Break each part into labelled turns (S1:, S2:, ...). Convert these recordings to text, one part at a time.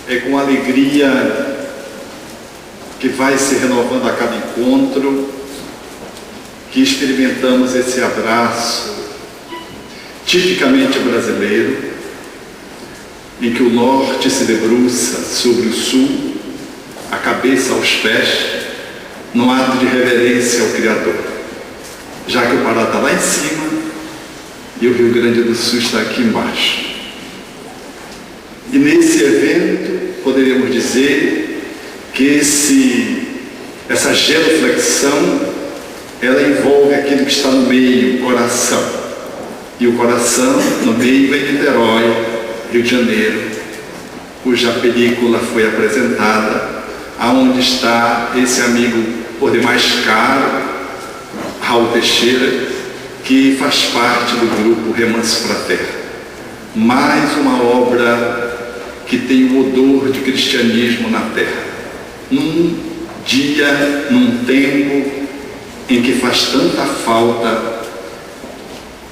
S1: É com alegria que vai se renovando a cada encontro que experimentamos esse abraço tipicamente brasileiro, em que o norte se debruça sobre o sul, a cabeça aos pés, num ato de reverência ao Criador, já que o Pará está lá em cima e o Rio Grande do Sul está aqui embaixo. E nesse evento poderíamos dizer que essa genuflexão, ela envolve aquilo que está no meio, o coração. E o coração, no meio, é Niterói, Rio de Janeiro, cuja película foi apresentada, aonde está esse amigo por demais caro, Raul Teixeira, que faz parte do grupo Remanso pra Terra. Mais uma obra que tem o odor de cristianismo na Terra. Num dia, num tempo em que faz tanta falta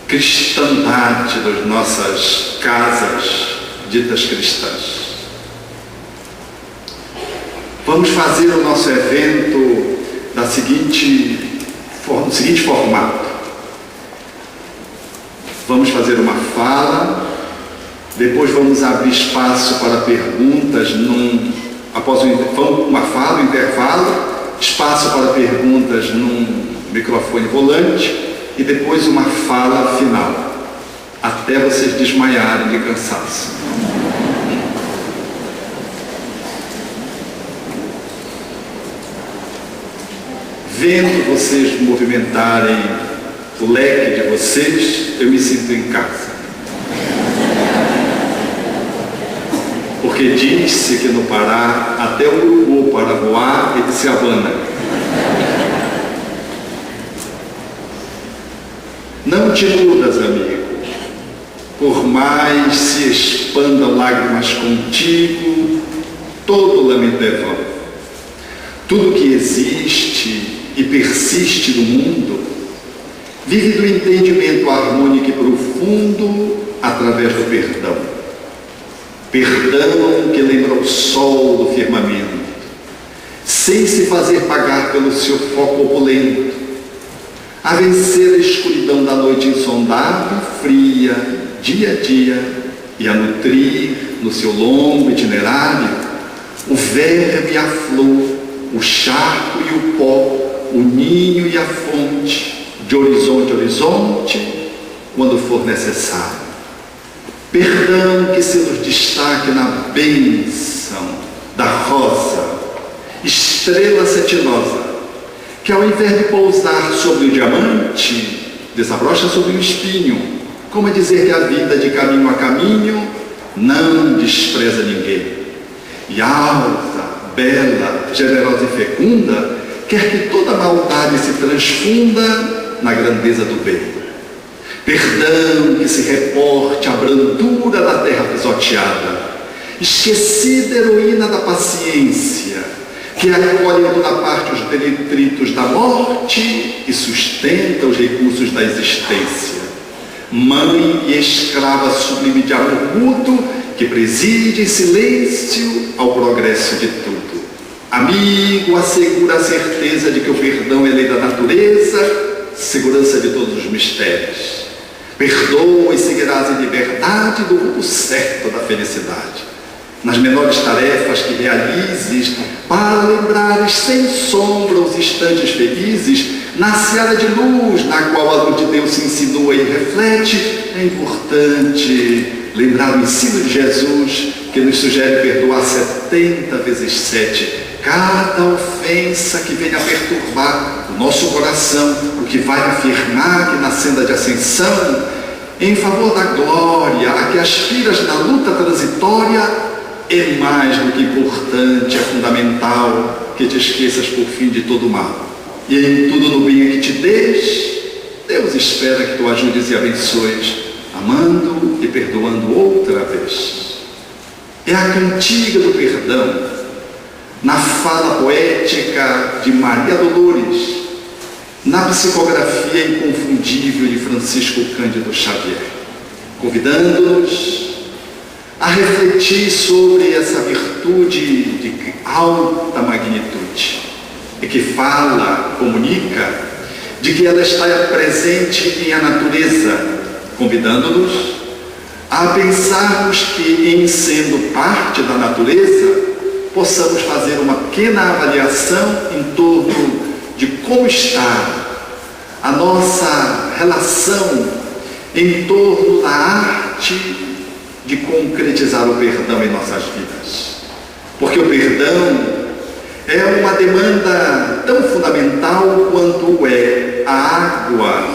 S1: cristandade das nossas casas ditas cristãs. Vamos fazer o nosso evento no seguinte formato. Vamos fazer uma fala, depois vamos abrir espaço para perguntas após uma fala, um intervalo, espaço para perguntas num microfone volante e depois uma fala final, até vocês desmaiarem de cansaço. Vendo vocês movimentarem o leque de vocês, eu me sinto em casa. Porque diz-se que no Pará, até o urubu para voar, ele se abana. Não te iludas, amigo. Por mais se expandam lágrimas contigo, todo lamento é vão. Tudo que existe e persiste no mundo vive do entendimento harmônico e profundo através do perdão. Perdão que lembra o sol do firmamento, sem se fazer pagar pelo seu foco opulento, a vencer a escuridão da noite insondável, fria, dia a dia, e a nutrir no seu longo itinerário o verme e a flor, o charco e o pó, o ninho e a fonte, de horizonte a horizonte, quando for necessário. Perdão que se nos destaque na bênção da rosa, estrela cetinosa, que ao invés de pousar sobre o diamante, desabrocha sobre o espinho, como a dizer que a vida de caminho a caminho não despreza ninguém. E alta, bela, generosa e fecunda, quer que toda maldade se transfunda na grandeza do bem. Perdão que se reporte à brandura da terra pisoteada, esquecida heroína da paciência, que acolhe em toda parte os detritos da morte e sustenta os recursos da existência. Mãe e escrava sublime de amor mútuo, que preside em silêncio ao progresso de tudo. Amigo, assegura a certeza de que o perdão é lei da natureza, segurança de todos os mistérios. Perdoa e seguirás em liberdade do rumo certo da felicidade. Nas menores tarefas que realizes, para lembrares sem sombra os instantes felizes, na seara de luz na qual a luz de Deus se insinua e reflete, é importante lembrar o ensino de Jesus, que nos sugere perdoar 70 vezes 7 cada ofensa que venha a perturbar o nosso coração, o que vai afirmar que na senda de ascensão, em favor da glória a que aspiras na luta transitória, é mais do que importante, é fundamental que te esqueças por fim de todo o mal. E em tudo no bem que te des, Deus espera que tu ajudes e abençoes, amando e perdoando outra vez. É a cantiga do perdão, na fala poética de Maria Dolores, na psicografia inconfundível de Francisco Cândido Xavier, convidando-nos a refletir sobre essa virtude virtude de alta magnitude e que fala, comunica, de que ela está presente em a natureza, convidando-nos a pensarmos que, em sendo parte da natureza, possamos fazer uma pequena avaliação em torno de como está a nossa relação em torno da arte de concretizar o perdão em nossas vidas. Porque o perdão é uma demanda tão fundamental quanto é a água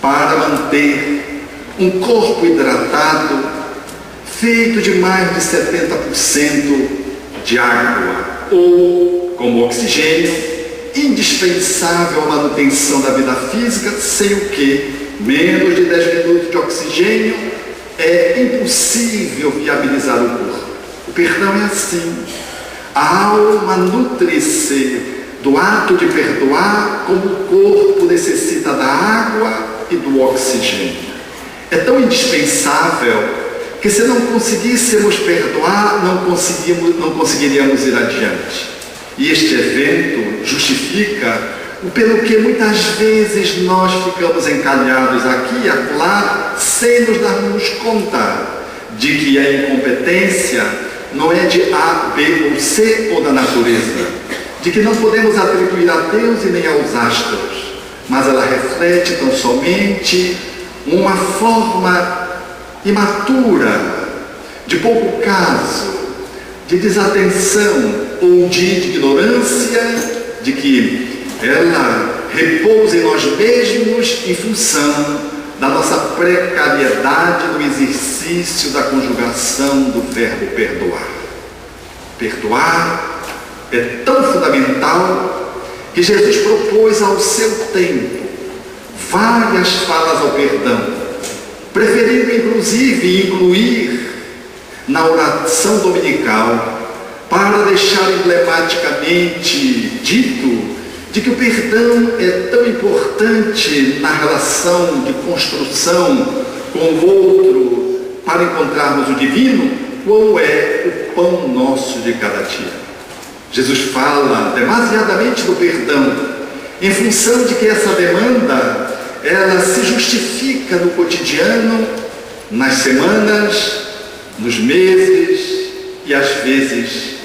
S1: para manter um corpo hidratado, feito de mais de 70% de água, ou, como oxigênio, indispensável à manutenção da vida física, sem o que menos de 10 minutos de oxigênio é impossível viabilizar o corpo. O perdão é assim. A alma nutre-se do ato de perdoar, como o corpo necessita da água e do oxigênio. É tão indispensável que, se não conseguíssemos perdoar, não conseguiríamos ir adiante. E este evento justifica o pelo que muitas vezes nós ficamos encalhados aqui e acolá, sem nos darmos conta de que a incompetência não é de A, B ou C ou da natureza, de que não podemos atribuir a Deus e nem aos astros, mas ela reflete tão somente uma forma imatura, de pouco caso, de desatenção ou de ignorância, de que ela repousa em nós mesmos em função da nossa precariedade no exercício da conjugação do verbo perdoar. Perdoar é tão fundamental que Jesus propôs ao seu tempo várias falas ao perdão, preferindo inclusive incluir na oração dominical, para deixar emblematicamente dito de que o perdão é tão importante na relação de construção com o outro para encontrarmos o divino, qual é o pão nosso de cada dia. Jesus fala demasiadamente do perdão, em função de que essa demanda, ela se justifica no cotidiano, nas semanas, nos meses e às vezes,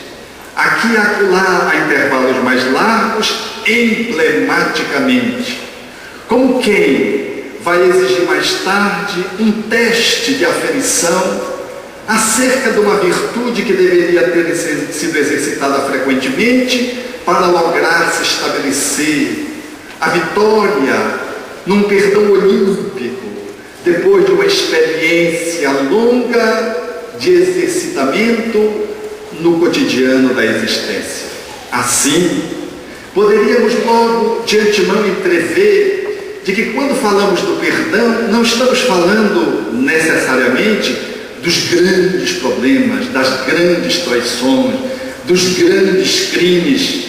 S1: aqui e acolá, a intervalos mais largos, emblematicamente, como quem vai exigir mais tarde um teste de aferição acerca de uma virtude que deveria ter sido exercitada frequentemente para lograr se estabelecer a vitória num perdão olímpico, depois de uma experiência longa de exercitamento no cotidiano da existência. Assim, poderíamos logo de antemão entrever de que, quando falamos do perdão, não estamos falando necessariamente dos grandes problemas, das grandes traições, dos grandes crimes,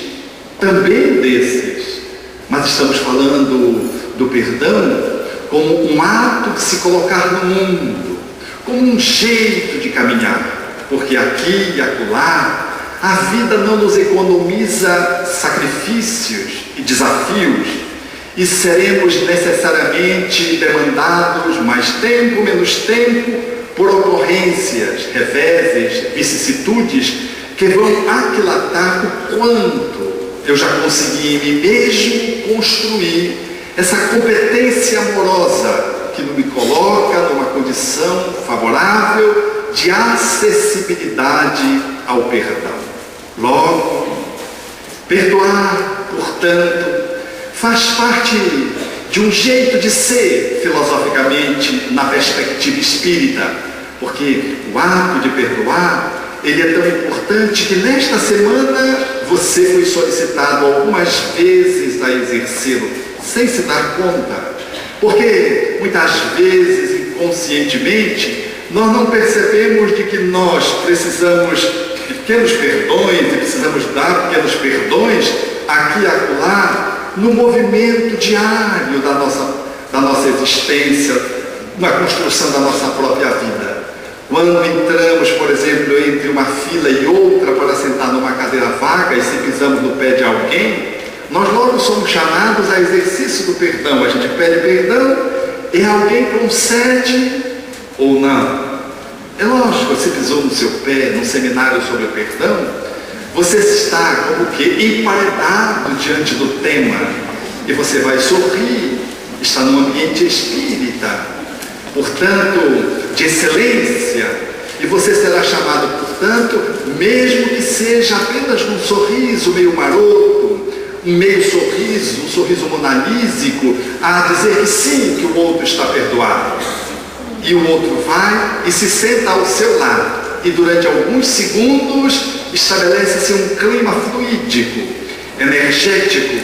S1: também desses, mas estamos falando do perdão como um ato de se colocar no mundo, como um jeito de caminhar, porque aqui e acolá a vida não nos economiza sacrifícios e desafios, e seremos necessariamente demandados mais tempo, menos tempo, por ocorrências, reveses, vicissitudes que vão aquilatar o quanto eu já consegui em mim mesmo construir essa competência amorosa que me coloca numa condição favorável de acessibilidade ao perdão. Logo, perdoar, portanto, faz parte de um jeito de ser, filosoficamente, na perspectiva espírita, porque o ato de perdoar, ele é tão importante que nesta semana você foi solicitado algumas vezes a exercê-lo, sem se dar conta, porque muitas vezes, inconscientemente, nós não percebemos de que nós precisamos de pequenos perdões e precisamos dar pequenos perdões aqui e acolá no movimento diário da nossa existência, na construção da nossa própria vida. Quando entramos, por exemplo, entre uma fila e outra para cadeira vaga e se pisamos no pé de alguém, nós logo somos chamados a exercício do perdão. A gente pede perdão e alguém concede ou não. É lógico, você pisou no seu pé num seminário sobre o perdão, você está como que emparedado diante do tema e você vai sorrir, está num ambiente espírita, portanto, de excelência, e você será chamado, portanto, mesmo que seja apenas num sorriso meio maroto, um meio sorriso, um sorriso monalísico, a dizer que sim, que o outro está perdoado. E o outro vai e se senta ao seu lado. E durante alguns segundos estabelece-se um clima fluídico, energético,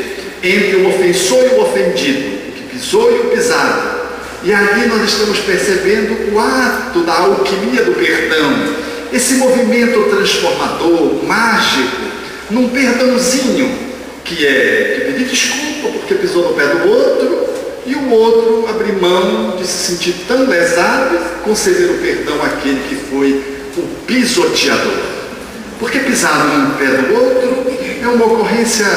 S1: entre o ofensor e o ofendido, o que pisou e o pisado. E ali nós estamos percebendo o ato da alquimia do perdão, esse movimento transformador, mágico, num perdãozinho, que é de pedir desculpa porque pisou no pé do outro, e o outro abrir mão de se sentir tão lesado, conceder o perdão àquele que foi o pisoteador. Porque pisar no pé do outro é uma ocorrência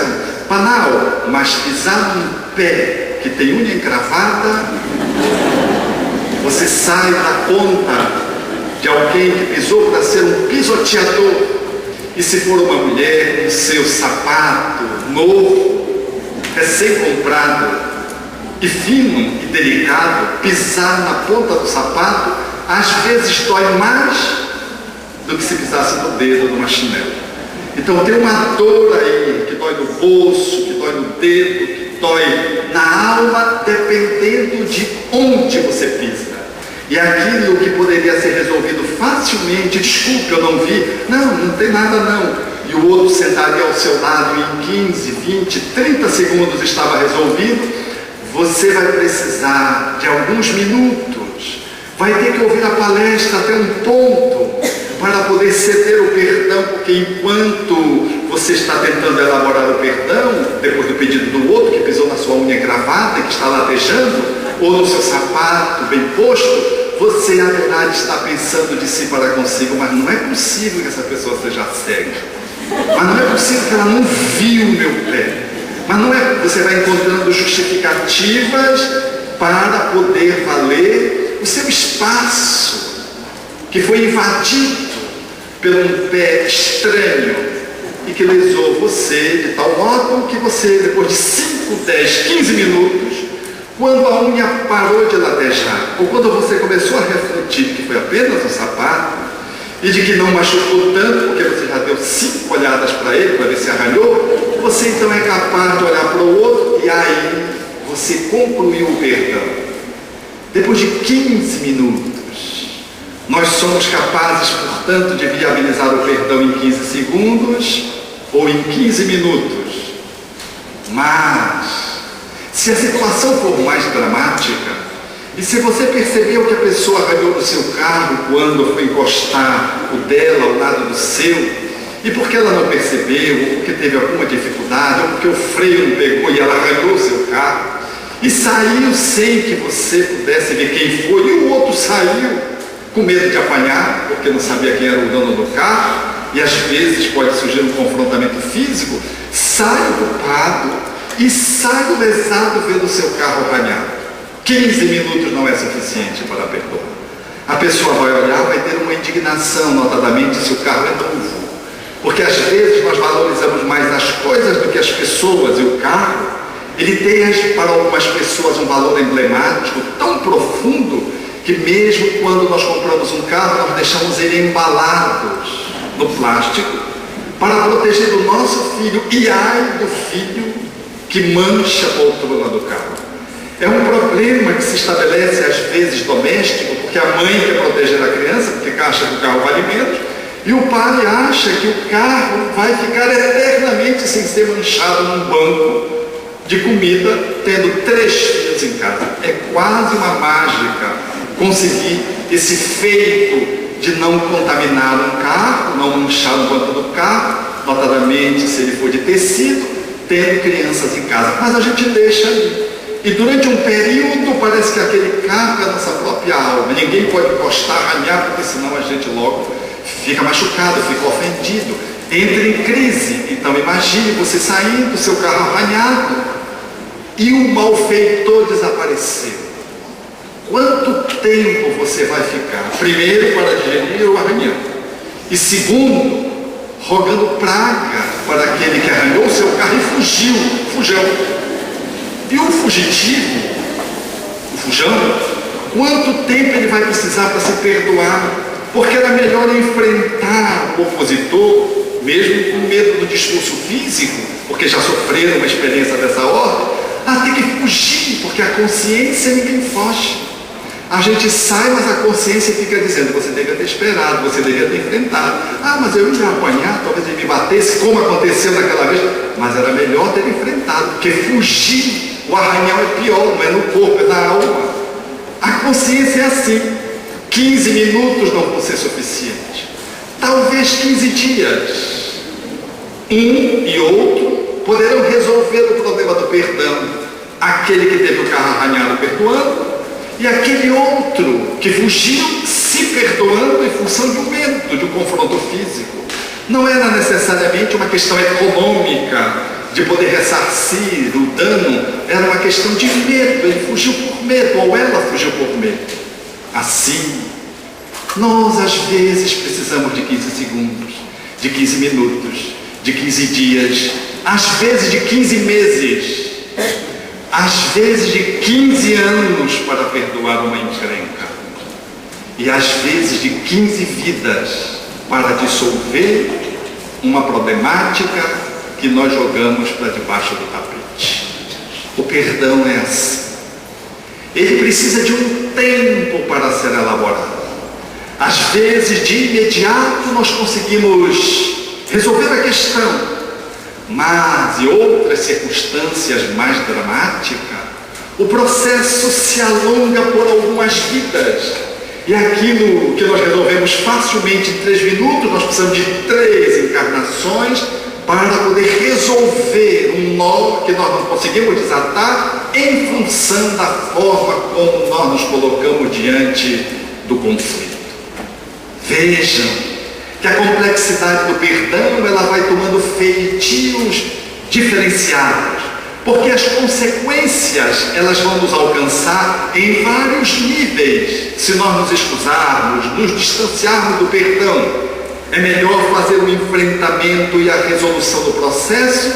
S1: banal, mas pisar num pé que tem unha encravada, você sai da conta de alguém que pisou para ser um pisoteador. E se for uma mulher com seu sapato novo, recém-comprado, e fino e delicado, pisar na ponta do sapato às vezes dói mais do que se pisasse no dedo numa chinela. Então tem uma dor aí que dói no bolso, que dói no dedo, que dói na alma, dependendo de onde você pisa. E aquilo que poderia ser resolvido facilmente, desculpe, eu não vi, não tem nada não, e o outro sentaria ao seu lado e em 15, 20, 30 segundos estava resolvido, você vai precisar de alguns minutos, vai ter que ouvir a palestra até um ponto para poder ceder o perdão, porque enquanto você está tentando elaborar o perdão, depois do pedido do outro que pisou na sua unha gravada, que está latejando, ou no seu sapato bem posto, você haverá de estar pensando de si para consigo, mas não é possível que essa pessoa seja cega, mas não é possível que ela não viu o meu pé. Mas não é, você vai encontrando justificativas para poder valer o seu espaço, que foi invadido por um pé estranho e que lesou você de tal modo que você, depois de 5, 10, 15 minutos, quando a unha parou de latejar, ou quando você começou a refletir que foi apenas um sapato, e de que não machucou tanto, porque você já deu 5 olhadas para ele, para ver se arranhou, você então é capaz de olhar para o outro e aí você concluiu o perdão. Depois de 15 minutos, nós somos capazes, portanto, de viabilizar o perdão em 15 segundos ou em 15 minutos. Mas, se a situação for mais dramática, e se você percebeu que a pessoa arranhou no seu carro quando foi encostar o dela ao lado do seu, e porque ela não percebeu, ou porque teve alguma dificuldade, ou porque o freio não pegou e ela arranhou o seu carro, e saiu sem que você pudesse ver quem foi, e o outro saiu com medo de apanhar, porque não sabia quem era o dono do carro, e às vezes pode surgir um confrontamento físico, sai o culpado e sai o lesado vendo o seu carro arranhado. 15 minutos não é suficiente para perdoar. A pessoa vai olhar, vai ter uma indignação, notadamente, se o carro é novo. Porque às vezes nós valorizamos mais as coisas do que as pessoas, e o carro, ele tem para algumas pessoas um valor emblemático tão profundo, que mesmo quando nós compramos um carro, nós deixamos ele embalados no plástico, para proteger o nosso filho, e ai do filho que mancha a poltrona do carro. É um problema que se estabelece às vezes doméstico, porque a mãe quer proteger a criança, porque acha que o carro vale menos, e o pai acha que o carro vai ficar eternamente sem ser manchado num banco de comida, tendo 3 filhos em casa. É quase uma mágica conseguir esse feito de não contaminar um carro, não manchar o banco do carro, notadamente se ele for de tecido, tendo crianças em casa. Mas a gente deixa ali. E durante um período parece que aquele carro é a nossa própria alma. Ninguém pode encostar, arranhar, porque senão a gente logo fica machucado, fica ofendido. entra em crise. Então imagine você saindo, seu carro arranhado, e o malfeitor desapareceu. Quanto tempo você vai ficar? Primeiro, para digerir o arranhão. E segundo, rogando praga para aquele que arranhou o seu carro e fugiu. E o fugitivo, o fujão, quanto tempo ele vai precisar para se perdoar? Porque era melhor enfrentar o opositor, mesmo com medo do discurso físico, porque já sofreram uma experiência dessa ordem, a ter que fugir, porque a consciência ninguém foge. A gente sai, mas a consciência fica dizendo: você devia ter esperado, você devia ter enfrentado. Ah, mas eu ia apanhar, talvez ele me batesse, como aconteceu naquela vez. Mas era melhor ter enfrentado, porque fugir, o arranhão é pior, não é no corpo, é na alma. A consciência é assim. 15 minutos não vão ser suficiente. Talvez 15 dias. Um e outro poderão resolver o problema do perdão. Aquele que teve o carro arranhado perdoando, e aquele outro que fugiu se perdoando em função de um medo, de um confronto físico. Não era necessariamente uma questão econômica, de poder ressarcir o dano, era uma questão de medo. Ele fugiu por medo, ou ela fugiu por medo. Assim, nós às vezes precisamos de 15 segundos, de 15 minutos, de 15 dias, às vezes de 15 meses, às vezes de 15 anos para perdoar uma encrenca, e às vezes de 15 vidas para dissolver uma problemática que nós jogamos para debaixo do tapete. O perdão é assim. Ele precisa de um tempo para ser elaborado. Às vezes, de imediato, nós conseguimos resolver a questão, mas em outras circunstâncias mais dramáticas, o processo se alonga por algumas vidas. E aquilo que nós resolvemos facilmente em 3 minutos, nós precisamos de 3 encarnações para poder resolver um nó que nós não conseguimos desatar em função da forma como nós nos colocamos diante do conflito. Vejam que a complexidade do perdão, ela vai tomando feitios diferenciados, porque as consequências, elas vão nos alcançar em vários níveis. Se nós nos excusarmos, nos distanciarmos do perdão, é melhor fazer o enfrentamento e a resolução do processo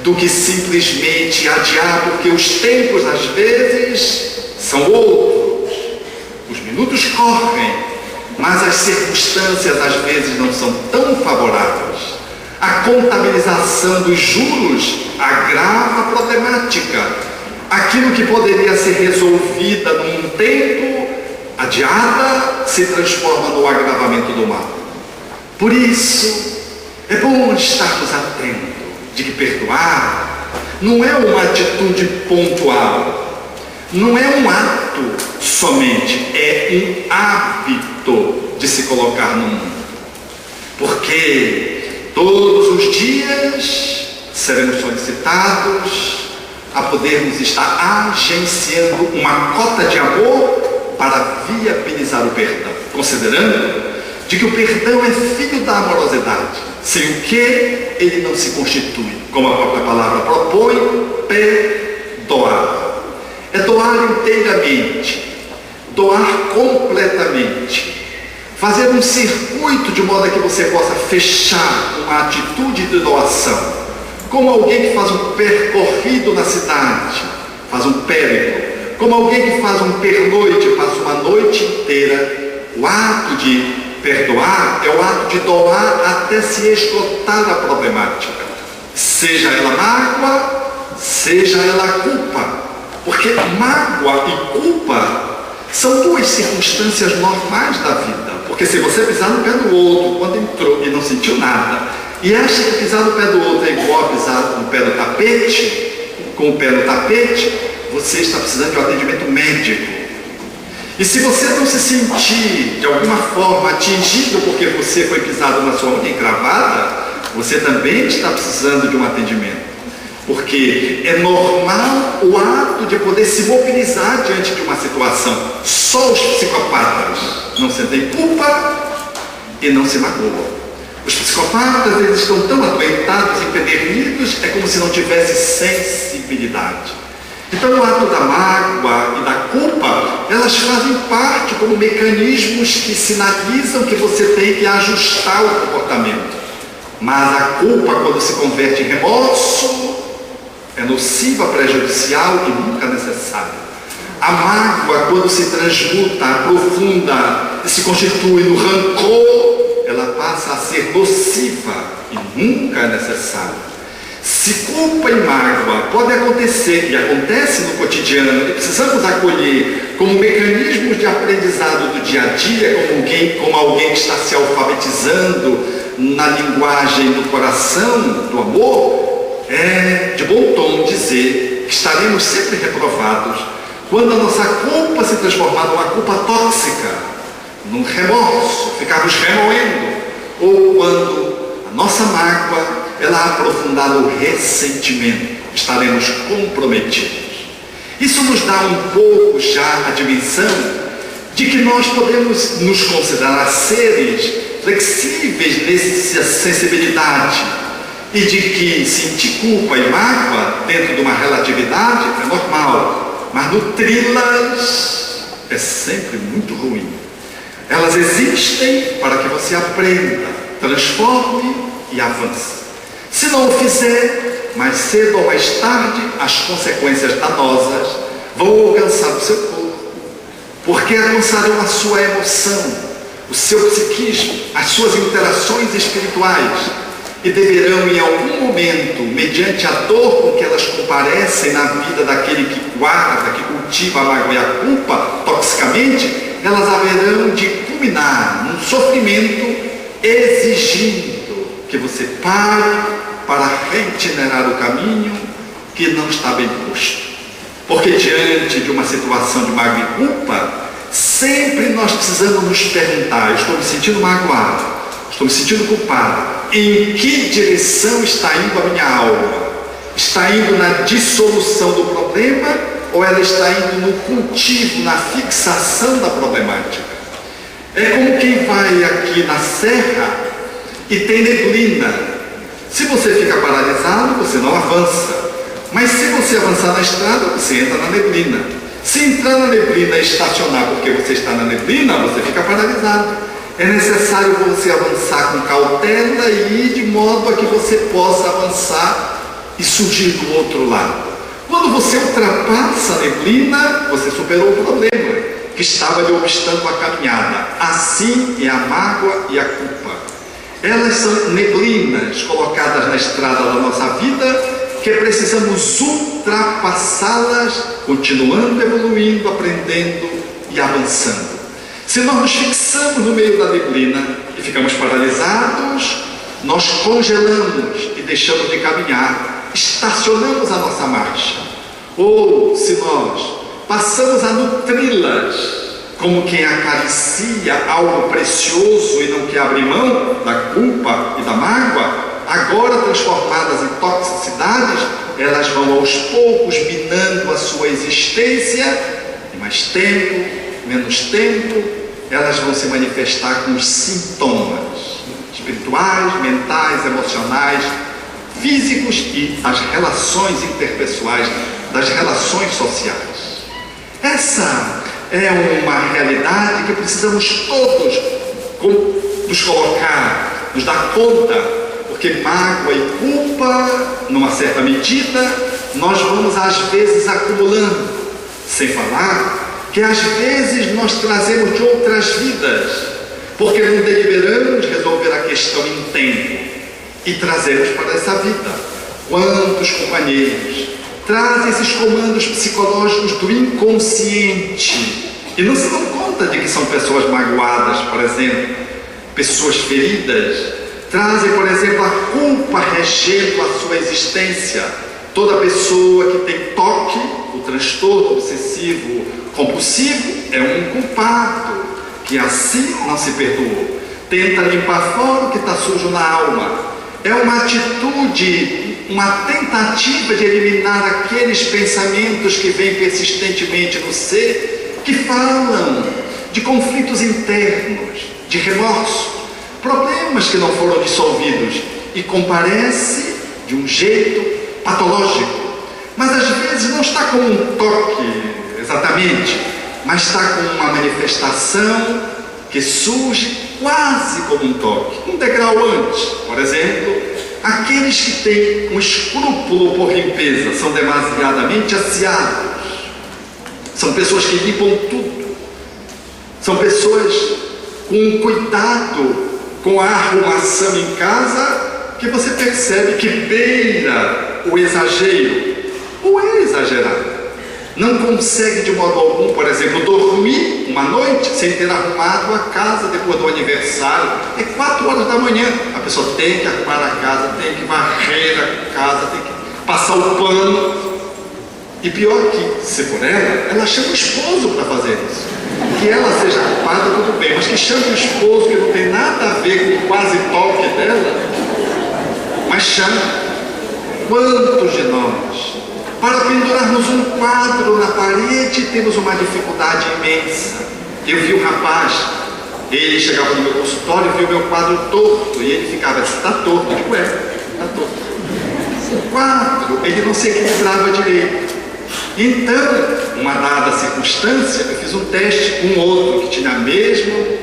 S1: do que simplesmente adiar, porque os tempos às vezes são outros. Os minutos correm, mas as circunstâncias às vezes não são tão favoráveis. A contabilização dos juros agrava a problemática. Aquilo que poderia ser resolvida num tempo adiada se transforma no agravamento do mal. Por isso, é bom estarmos atentos de que perdoar não é uma atitude pontual, não é um ato somente, é um hábito de se colocar no mundo. Porque todos os dias seremos solicitados a podermos estar agenciando uma cota de amor para viabilizar o perdão, considerando de que o perdão é filho da amorosidade, sem o que ele não se constitui, como a própria palavra propõe, perdoar. É doar inteiramente, doar completamente, fazer um circuito de modo a que você possa fechar uma atitude de doação, como alguém que faz um percorrido na cidade, faz um périplo, como alguém que faz um pernoite, passa uma noite inteira. O ato de perdoar é o ato de doar até se esgotar a problemática, seja ela mágoa, seja ela culpa, porque mágoa e culpa são 2 circunstâncias normais da vida. Porque se você pisar no pé do outro quando entrou e não sentiu nada, e acha que pisar no pé do outro é igual a pisar no pé do tapete, com o pé no tapete, você está precisando de um atendimento médico. E se você não se sentir de alguma forma atingido porque você foi pisado na sua unha encravada, você também está precisando de um atendimento. Porque é normal o ato de poder se mobilizar diante de uma situação. Só os psicopatas não sentem culpa e não se magoam. Os Psicopatas, eles estão tão adoentados e empedernidos, é como se não tivesse sensibilidade. Então o ato da mágoa e da culpa, elas fazem parte como mecanismos que sinalizam que você tem que ajustar o comportamento. Mas a culpa, quando se converte em remorso, é nociva, prejudicial e nunca necessária. A mágoa, quando se transmuta, aprofunda e se constitui no rancor, ela passa a ser nociva e nunca é necessária. Se culpa e mágoa podem acontecer, e acontece no cotidiano, e precisamos acolher como mecanismos de aprendizado do dia a dia, como alguém que está se alfabetizando na linguagem do coração, do amor, é de bom tom dizer que estaremos sempre reprovados quando a nossa culpa se transformar numa culpa tóxica, num remorso, ficarmos remoendo, ou quando a nossa mágoa ela aprofundar no ressentimento, estaremos comprometidos. Isso nos dá um pouco já a dimensão de que nós podemos nos considerar seres flexíveis nessa sensibilidade e de que sentir culpa e mágoa dentro de uma relatividade é normal, mas nutri-las é sempre muito ruim. Elas existem para que você aprenda, transforme e avance. Se não o fizer, mais cedo ou mais tarde, as consequências danosas vão alcançar o seu corpo, porque alcançarão a sua emoção, o seu psiquismo, as suas interações espirituais, e deverão em algum momento, mediante a dor com que elas comparecem na vida daquele que guarda, que cultiva a mágoa e a culpa toxicamente, elas haverão de culminar num sofrimento exigindo que você pare para reitinerar o caminho que não está bem posto. Porque diante de uma situação de mágoa e culpa, sempre nós precisamos nos perguntar: eu estou me sentindo magoado, estou me sentindo culpado, em que direção está indo a minha alma? Está indo na dissolução do problema ou ela está indo no cultivo, na fixação da problemática? É como quem vai aqui na serra e tem neblina. Se você fica paralisado, você não avança. Mas se você avançar na estrada, você entra na neblina. Se entrar na neblina e estacionar porque você está na neblina, você fica paralisado. É necessário você avançar com cautela e ir de modo a que você possa avançar e surgir do outro lado. Quando você ultrapassa a neblina, você superou o problema que estava lhe obstando a caminhada. Assim é a mágoa e a culpa. Elas são neblinas colocadas na estrada da nossa vida, que precisamos ultrapassá-las, continuando, evoluindo, aprendendo e avançando. Se nós nos fixamos no meio da neblina e ficamos paralisados, nós congelamos e deixamos de caminhar, estacionamos a nossa marcha. Ou se nós passamos a nutri-las, como quem acaricia algo precioso e não quer abrir mão da culpa e da mágoa, agora transformadas em toxicidades, elas vão aos poucos minando a sua existência, e mais tempo, menos tempo, elas vão se manifestar com os sintomas espirituais, mentais, emocionais, físicos e as relações interpessoais, das relações sociais. Essa é uma realidade que precisamos todos nos colocar, nos dar conta, porque mágoa e culpa, numa certa medida, nós vamos às vezes acumulando, sem falar que às vezes nós trazemos de outras vidas, porque não deliberamos resolver a questão em tempo e trazemos para essa vida. Quantos companheiros trazem esses comandos psicológicos do inconsciente e não se dão conta de que são pessoas magoadas, por exemplo, pessoas feridas, trazem, por exemplo, a culpa regendo a sua existência. Toda pessoa que tem toque, o transtorno obsessivo compulsivo, é um culpado, que assim não se perdoou. Tenta limpar fora o que está sujo na alma. É uma atitude, uma tentativa de eliminar aqueles pensamentos que vêm persistentemente no ser, que falam de conflitos internos, de remorso, problemas que não foram dissolvidos e comparece de um jeito patológico. Mas às vezes não está com um toque exatamente, mas está com uma manifestação que surge quase como um toque, um degrau antes. Por exemplo, aqueles que têm um escrúpulo por limpeza são demasiadamente aciados. São pessoas que limpam tudo. São pessoas com um cuidado com a arrumação em casa que você percebe que beira o exagero, ou é exagerado. Não consegue de modo algum, por exemplo, dormir uma noite sem ter arrumado a casa depois do aniversário. É 4 horas da manhã, a pessoa tem que arrumar a casa, tem que varrer a casa, tem que passar o pano. E pior que, se for ela chama o esposo para fazer isso. Que ela seja culpada, tudo bem, mas que chame o esposo, que não tem nada a ver com o quase toque dela, mas chama. Quantos de nós, para pendurarmos um quadro na parede, temos uma dificuldade imensa? Eu vi um rapaz, ele chegava no meu consultório e viu o meu quadro torto, e ele ficava assim: está torto. Eu digo: está torto. O quadro, ele não se equilibrava direito. Então, uma dada circunstância, eu fiz um teste com outro que tinha o mesmo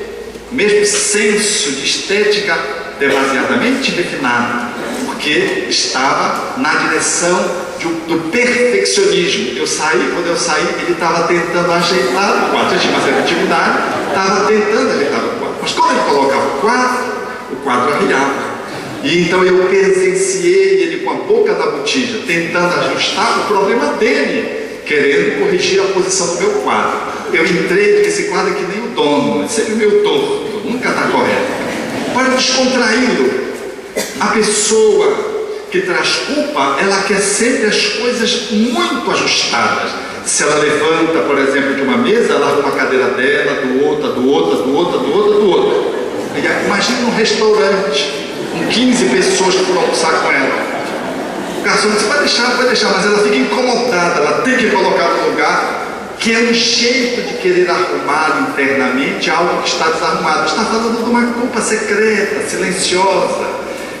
S1: senso de estética demasiadamente refinado, porque estava na direção do perfeccionismo. Quando eu saí, ele estava tentando ajeitar o quadro, já tinha uma certa atividade, estava tentando ajeitar o quadro, mas quando ele colocava o quadro arriava. E então eu presenciei ele com a boca da botija, tentando ajustar o problema dele, querendo corrigir a posição do meu quadro. Eu entrei, esse quadro é que nem o dono, é sempre meio torto, nunca está correto. Para descontraí-lo, a pessoa que traz culpa, ela quer sempre as coisas muito ajustadas. Se ela levanta, por exemplo, de uma mesa, ela arruma a cadeira dela, do outra. Imagina um restaurante com 15 pessoas que foram almoçar com ela. O garçom disse: vai deixar, mas ela fica incomodada, ela tem que colocar no lugar, que é um jeito de querer arrumar internamente algo que está desarrumado. Está falando de uma culpa secreta, silenciosa,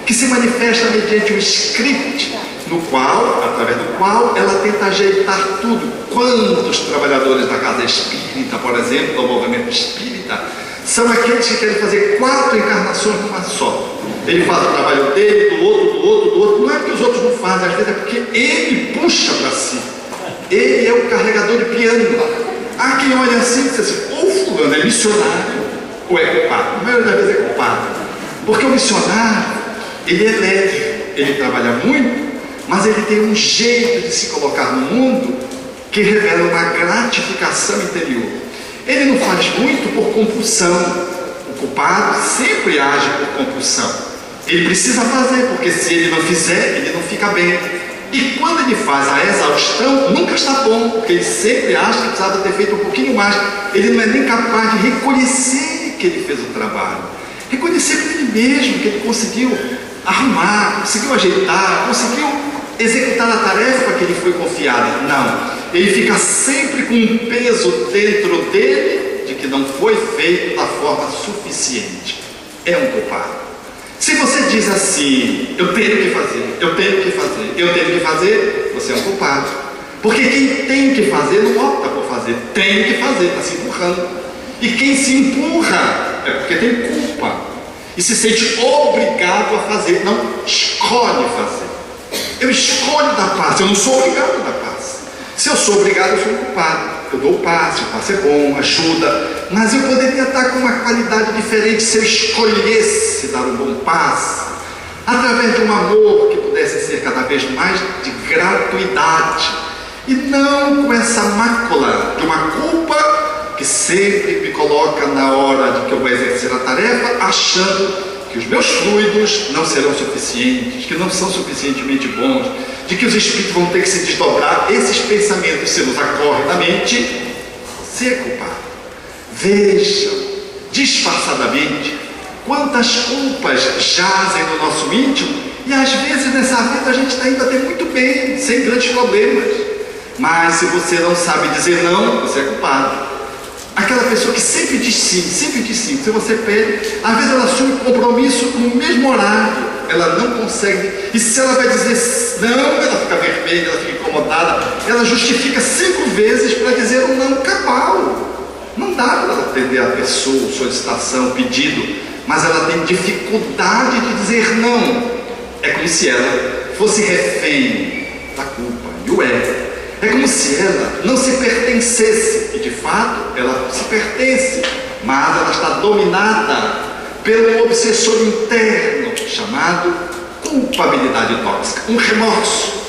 S1: que se manifesta mediante um script, através do qual ela tenta ajeitar tudo. Quantos trabalhadores da casa espírita, por exemplo, do movimento espírita, são aqueles que querem fazer 4 encarnações numa só. Ele faz o trabalho dele, do outro. Não é que os outros não fazem, às vezes é porque ele puxa para si. Ele é o carregador de piano. Há quem olha assim e diz assim: ou fulano é missionário, ou é culpado. A maioria das vezes é culpado. Porque o missionário, ele é leve, ele trabalha muito, mas ele tem um jeito de se colocar no mundo que revela uma gratificação interior. Ele não faz muito por compulsão. O culpado sempre age por compulsão. Ele precisa fazer, porque se ele não fizer, ele não fica bem. E quando ele faz a exaustão, nunca está bom, porque ele sempre acha que precisava ter feito um pouquinho mais. Ele não é nem capaz de reconhecer que ele fez o trabalho, reconhecer para ele mesmo que ele conseguiu arrumar, conseguiu ajeitar, conseguiu executar a tarefa que lhe foi confiada. Não, ele fica sempre com um peso dentro dele de que não foi feito da forma suficiente. É um culpado. Se você diz assim: eu tenho que fazer, você é um culpado. Porque quem tem que fazer não opta por fazer, tem que fazer, está se empurrando. E quem se empurra é porque tem culpa e se sente obrigado a fazer, não escolhe fazer. Eu escolho dar passe, eu não sou obrigado a dar passe. Se eu sou obrigado, eu sou culpado. Eu dou o passe é bom, ajuda, mas eu poderia estar com uma qualidade diferente se eu escolhesse dar um bom passe, através de um amor que pudesse ser cada vez mais de gratuidade, e não com essa mácula de uma culpa que sempre me coloca na hora de que eu vou exercer a tarefa, achando que os meus fluidos não serão suficientes, que não são suficientemente bons, de que os espíritos vão ter que se desdobrar. Esses pensamentos, se nos acorrem na mente, você é culpado. Vejam, disfarçadamente, quantas culpas jazem no nosso íntimo, e às vezes nessa vida a gente está indo até muito bem, sem grandes problemas. Mas se você não sabe dizer não, você é culpado. Aquela pessoa que sempre diz sim, sempre diz sim. Se você pede, às vezes ela assume compromisso no mesmo horário, ela não consegue. E se ela vai dizer não, ela fica vermelha, ela fica incomodada, ela justifica 5 vezes para dizer um não cabal. Não dá para ela atender a pessoa, solicitação, o pedido, mas ela tem dificuldade de dizer não. É como se ela fosse refém da culpa, e o é. É como se ela não se pertencesse, e de fato ela se pertence, mas ela está dominada pelo obsessor interno chamado culpabilidade tóxica, um remorso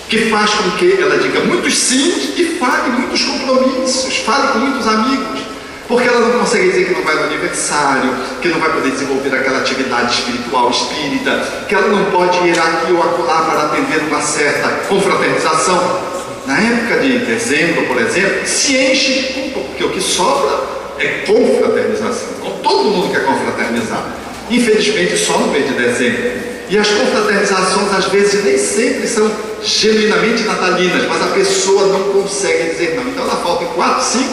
S1: que faz com que ela diga muitos sims e fale muitos compromissos, fale com muitos amigos, porque ela não consegue dizer que não vai no aniversário, que não vai poder desenvolver aquela atividade espiritual espírita, que ela não pode ir aqui ou acolá para atender uma certa confraternização. Na época de dezembro, por exemplo, se enche de culpa, porque o que sobra é confraternização. Todo mundo quer confraternizar. Infelizmente, só no mês de dezembro. E as confraternizações, às vezes, nem sempre são genuinamente natalinas, mas a pessoa não consegue dizer não. Então ela falta em 4, 5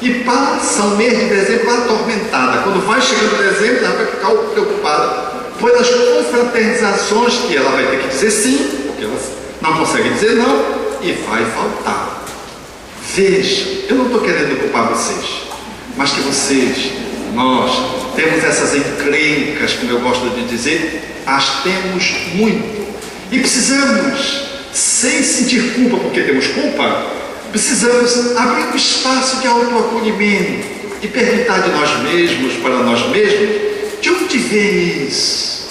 S1: e passa o mês de dezembro atormentada. Quando vai chegando dezembro, ela vai ficar preocupada. Pois as confraternizações que ela vai ter que dizer sim, porque ela não consegue dizer não, e vai faltar. Veja, eu não estou querendo culpar vocês, mas que vocês, nós, temos essas encrencas, como eu gosto de dizer, as temos muito. E precisamos, sem sentir culpa porque temos culpa, precisamos abrir um espaço de autoacolhimento e perguntar de nós mesmos para nós mesmos, de onde vem isso?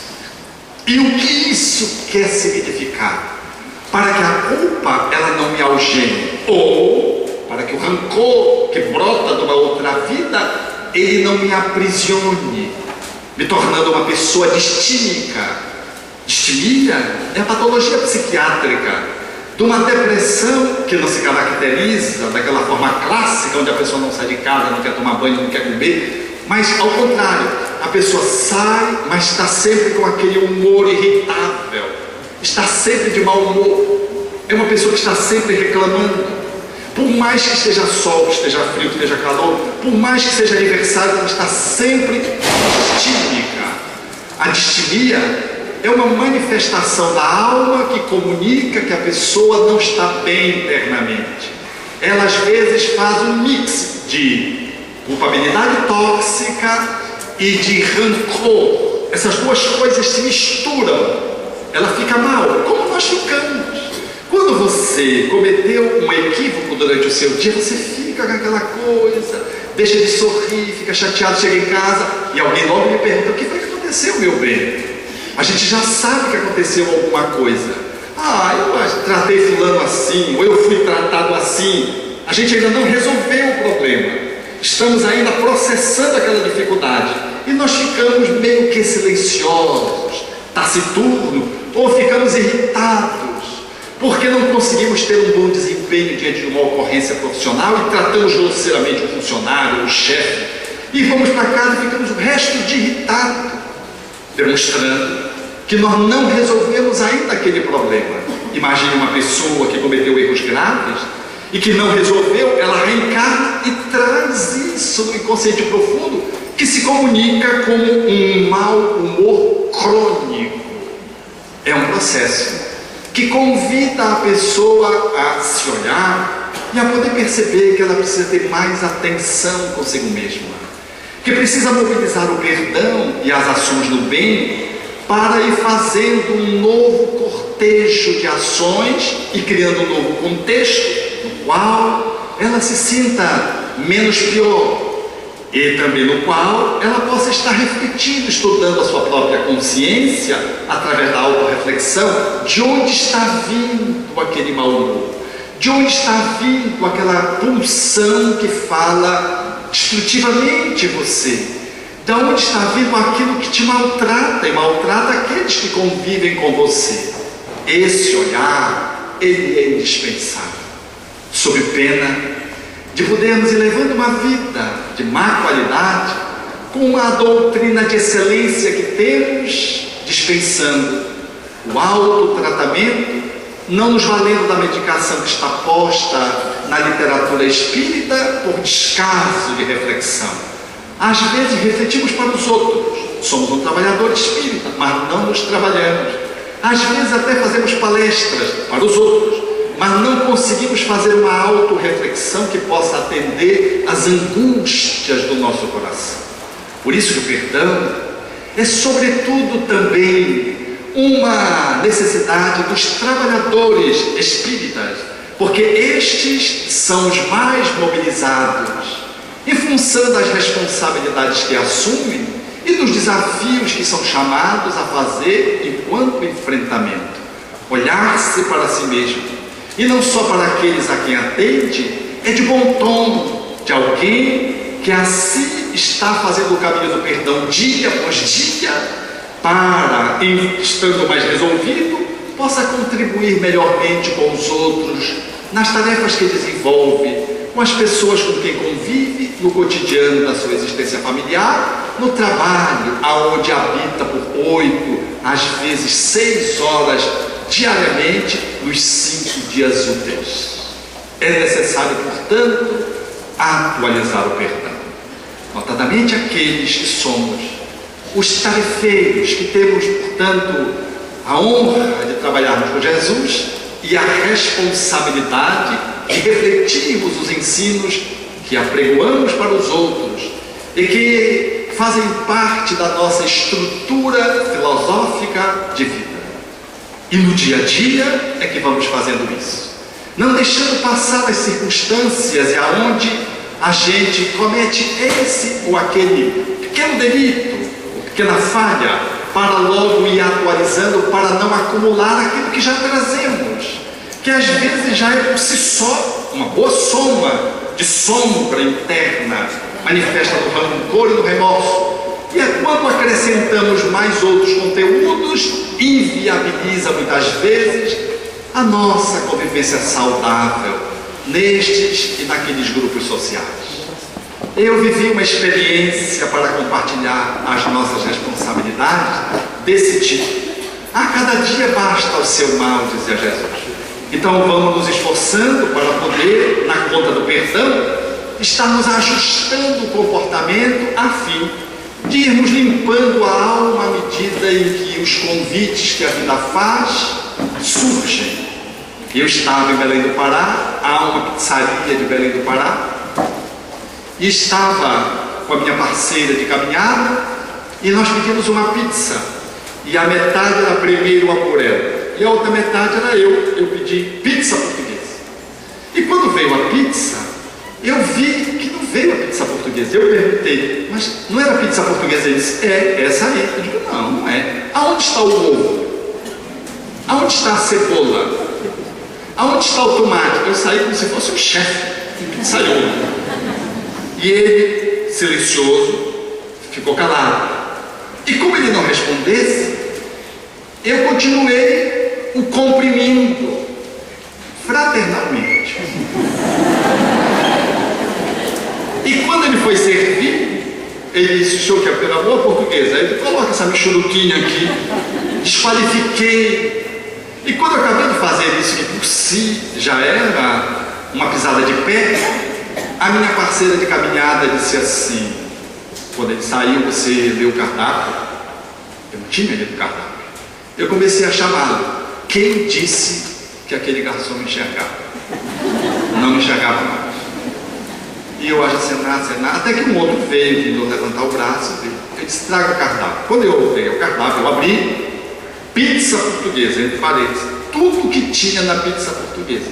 S1: E o que isso quer significar? Para que a culpa ela não me algeme, ou para que o rancor que brota de uma outra vida ele não me aprisione, me tornando uma pessoa distímica. Distimia é a patologia psiquiátrica de uma depressão que não se caracteriza daquela forma clássica onde a pessoa não sai de casa, não quer tomar banho, não quer comer, mas ao contrário, a pessoa sai, mas está sempre com aquele humor irritável, está sempre de mau humor, é uma pessoa que está sempre reclamando, por mais que esteja sol, que esteja frio, que esteja calor, por mais que seja aniversário, ela está sempre distímica. A distimia é uma manifestação da alma que comunica que a pessoa não está bem internamente. Ela às vezes faz um mix de culpabilidade tóxica e de rancor. Essas duas coisas se misturam. Ela fica mal, como nós ficamos. Quando você cometeu um equívoco durante o seu dia, você fica com aquela coisa, deixa de sorrir, fica chateado, chega em casa e alguém logo me pergunta: o que foi que aconteceu, meu bem? A gente já sabe que aconteceu alguma coisa. Eu tratei fulano assim, ou eu fui tratado assim. A gente ainda não resolveu o problema. Estamos ainda processando aquela dificuldade. E nós ficamos meio que silenciosos, taciturnos, ou ficamos irritados, porque não conseguimos ter um bom desempenho diante de uma ocorrência profissional e tratamos grosseiramente o funcionário, o chefe, e vamos para casa e ficamos o resto de irritado, demonstrando que nós não resolvemos ainda aquele problema. Imagine uma pessoa que cometeu erros graves e que não resolveu, ela reencarna e traz isso no inconsciente profundo, que se comunica como um mau humor crônico. É um processo que convida a pessoa a se olhar e a poder perceber que ela precisa ter mais atenção consigo mesma, que precisa mobilizar o perdão e as ações do bem para ir fazendo um novo cortejo de ações e criando um novo contexto no qual ela se sinta menos pior e também no qual ela possa estar refletindo, estudando a sua própria consciência através da autorreflexão, de onde está vindo aquele mau humor, de onde está vindo aquela pulsão que fala destrutivamente você, de onde está vindo aquilo que te maltrata e maltrata aqueles que convivem com você. Esse olhar, ele é indispensável, sob pena de podermos ir levando uma vida de má qualidade com a doutrina de excelência que temos, dispensando o autotratamento, não nos valendo da medicação que está posta na literatura espírita por descaso de reflexão. Às vezes refletimos para os outros, somos um trabalhador espírita, mas não nos trabalhamos. Às vezes até fazemos palestras para os outros, mas não conseguimos fazer uma autorreflexão que possa atender às angústias do nosso coração. Por isso que o perdão é sobretudo também uma necessidade dos trabalhadores espíritas, porque estes são os mais mobilizados em função das responsabilidades que assumem e dos desafios que são chamados a fazer enquanto enfrentamento. Olhar-se para si mesmo, e não só para aqueles a quem atende, é de bom tom de alguém que assim está fazendo o caminho do perdão dia após dia, para, estando mais resolvido, possa contribuir melhormente com os outros, nas tarefas que desenvolve, com as pessoas com quem convive, no cotidiano da sua existência familiar, no trabalho, aonde habita por 8, às vezes 6 horas diariamente, nos 5 dias úteis. É necessário, portanto, atualizar o perdão, notadamente aqueles que somos os tarefeiros, que temos, portanto, a honra de trabalharmos com Jesus e a responsabilidade de refletirmos os ensinos que apregoamos para os outros e que fazem parte da nossa estrutura filosófica de vida. E no dia a dia é que vamos fazendo isso, não deixando passar as circunstâncias aonde a gente comete esse ou aquele pequeno delito, ou pequena falha, para logo ir atualizando, para não acumular aquilo que já trazemos, que às vezes já é por si só uma boa soma de sombra interna, manifesta no rancor e no remorso. E é quando acrescentamos mais outros conteúdos, inviabiliza muitas vezes a nossa convivência saudável nestes e naqueles grupos sociais. Eu vivi uma experiência para compartilhar as nossas responsabilidades desse tipo. A cada dia basta o seu mal, dizia Jesus. Então vamos nos esforçando para poder, na conta do perdão, estarmos ajustando o comportamento a fim de irmos limpando a alma à medida em que os convites que a vida faz surgem. Eu estava em Belém do Pará, há uma pizzaria de Belém do Pará, e estava com a minha parceira de caminhada, e nós pedimos uma pizza, e a metade era primeiro uma por ela, e a outra metade era eu. Eu pedi pizza portuguesa. E quando veio a pizza, eu vi que não veio a pizza portuguesa. Eu perguntei, mas não era pizza portuguesa? Ele disse, é, essa aí. Eu digo, não, não é. Aonde está o ovo? Aonde está a cebola? Aonde está o tomate? Eu saí como se fosse um chefe, um pizzaiolo. E ele, silencioso, ficou calado. E como ele não respondesse, eu continuei o comprimindo fraternalmente. E quando ele foi servir, ele disse, o senhor quer pela boa portuguesa? Aí ele coloca essa michuruquinha aqui, desqualifiquei. E quando eu acabei de fazer isso, que por si já era uma pisada de pé, a minha parceira de caminhada disse assim, quando ele saiu, você leu o cardápio? Eu não tinha lido o cardápio. Eu comecei a chamá-lo. Quem disse que aquele garçom me enxergava? Não me enxergava mais. E eu acenar, até que um outro veio, tentou levantar o braço, eu disse, traga o cardápio. Quando eu peguei o cardápio, eu abri, pizza portuguesa, entre parênteses, tudo que tinha na pizza portuguesa.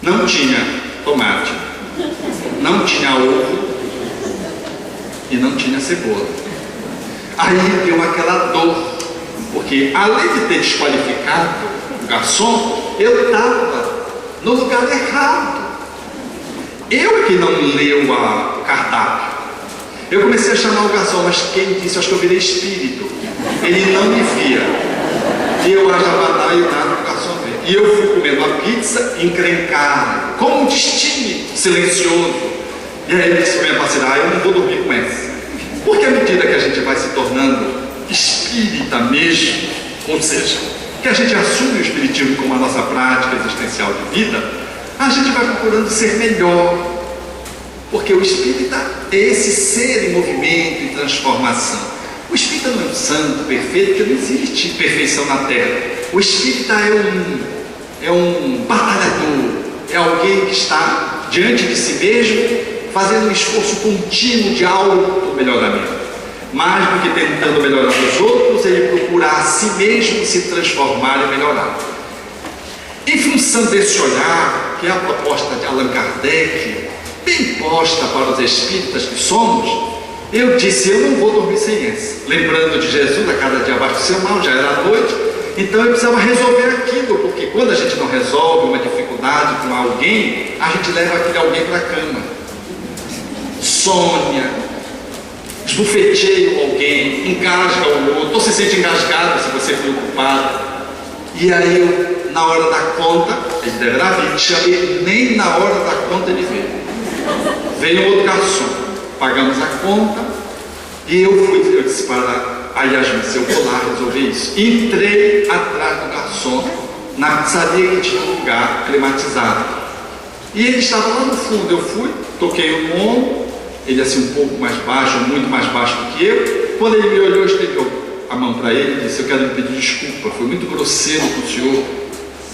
S1: Não tinha tomate, não tinha ovo e não tinha cebola. Aí deu aquela dor, porque além de ter desqualificado o garçom, eu estava no lugar errado. Eu que não leu o cardápio. Eu comecei a chamar o garçom, mas quem disse? Eu acho que eu virei espírito. Ele não me via. E eu achava lá e nada, o garçom veio. E eu fui comendo a pizza encrencado, com um destino silencioso. E aí ele disse para minha parceira, eu não vou dormir com essa. Porque à medida que a gente vai se tornando espírita mesmo, ou seja, que a gente assume o espiritismo como a nossa prática existencial de vida, a gente vai procurando ser melhor, porque o espírita é esse ser em movimento e transformação. O espírita não é um santo perfeito, porque não existe perfeição na terra. O espírita é um batalhador, é alguém que está diante de si mesmo, fazendo um esforço contínuo de auto-melhoramento. Mais do que tentando melhorar os outros, ele procura a si mesmo se transformar e melhorar. Em função desse olhar, que é a proposta de Allan Kardec, bem posta para os espíritas que somos, eu disse, eu não vou dormir sem essa. Lembrando de Jesus, a cada dia abaixo do seu mal, já era noite, então eu precisava resolver aquilo, porque quando a gente não resolve uma dificuldade com alguém, a gente leva aquele alguém para a cama. Sonha, esbufeteia alguém, engasga o outro, ou se sente engasgado se você for ocupado. E aí, na hora da conta, ele deverá vir, nem na hora da conta ele veio. Veio outro garçom, pagamos a conta, e eu disse para a Yasmin, se eu vou lá resolver isso. Entrei atrás do garçom, na pizzaria que tinha um lugar climatizado. E ele estava lá no fundo, eu fui, toquei o ombro, ele assim um pouco mais baixo, muito mais baixo do que eu. Quando ele me olhou, estendeu a mão para ele e disse, eu quero lhe pedir desculpa, foi muito grosseiro com o senhor.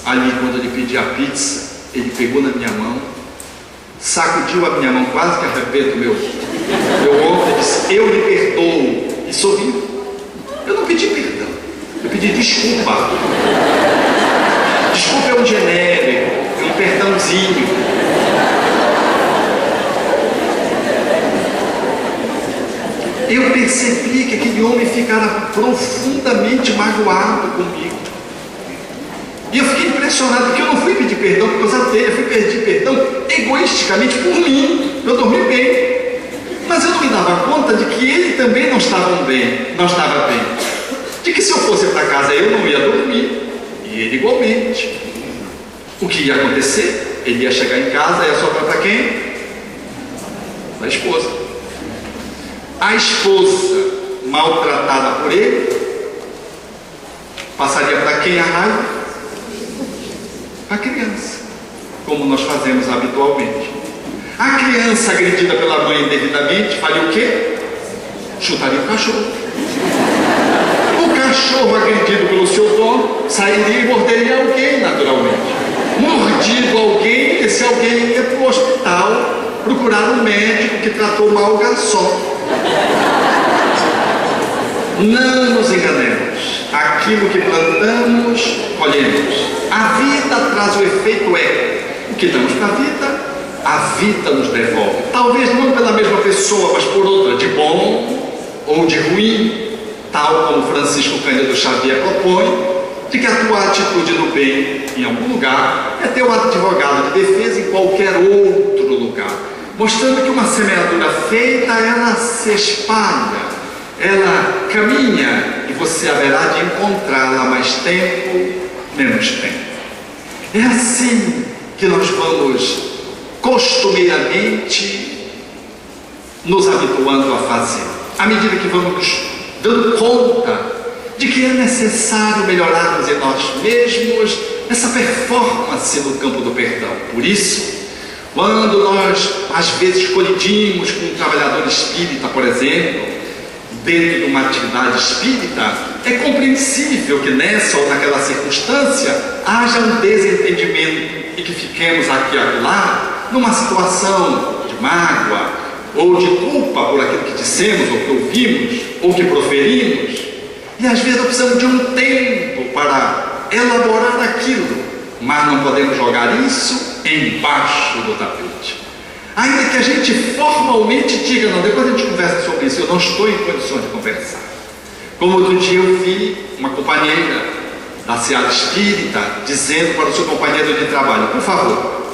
S1: Ali, quando ele pediu a pizza, ele pegou na minha mão, sacudiu a minha mão, quase que arrebenta o meu ombro, e disse, eu lhe perdoo, e sorriu. Eu não pedi perdão, eu pedi desculpa. Desculpa é um genérico, é um perdãozinho. Eu percebi que aquele homem ficara profundamente magoado comigo. E eu fiquei impressionado, porque eu não fui pedir perdão por causa dele, eu fui pedir perdão egoisticamente por mim. Eu dormi bem. Mas eu não me dava conta de que ele também não estava bem. De que se eu fosse para casa eu não ia dormir. E ele igualmente. O que ia acontecer? Ele ia chegar em casa e ia sobrar para quem? Para a esposa. A esposa, maltratada por ele, passaria para quem a raiva? A criança, como nós fazemos habitualmente. A criança agredida pela mãe indevidamente faria o quê? Chutaria o cachorro. O cachorro agredido pelo seu dono sairia e morderia alguém naturalmente. Mordido alguém, esse alguém ia para o hospital procurar um médico que tratou mal o garçom. Não nos enganemos, aquilo que plantamos, colhemos. A vida traz o efeito o que damos para a vida nos devolve. Talvez não pela mesma pessoa, mas por outra, de bom ou de ruim, tal como Francisco Cândido Xavier propõe, de que a tua atitude no bem em algum lugar é teu advogado de defesa em qualquer outro lugar, mostrando que uma semeadura feita, ela se espalha, ela caminha e você haverá de encontrá-la mais tempo, menos tempo. É assim que nós vamos costumeiramente nos habituando a fazer, à medida que vamos nos dando conta de que é necessário melhorarmos em nós mesmos essa performance no campo do perdão. Por isso, quando nós às vezes colidimos com um trabalhador espírita, por exemplo, dentro de uma atividade espírita, é compreensível que nessa ou naquela circunstância haja um desentendimento e que fiquemos aqui e acolá numa situação de mágoa ou de culpa por aquilo que dissemos ou que ouvimos ou que proferimos, e às vezes precisamos de um tempo para elaborar aquilo, mas não podemos jogar isso embaixo do tapete. Ainda que a gente formalmente diga, não, depois a gente conversa sobre isso, eu não estou em condições de conversar. Como outro dia eu vi uma companheira da Seara Espírita dizendo para o seu companheiro de trabalho, por favor,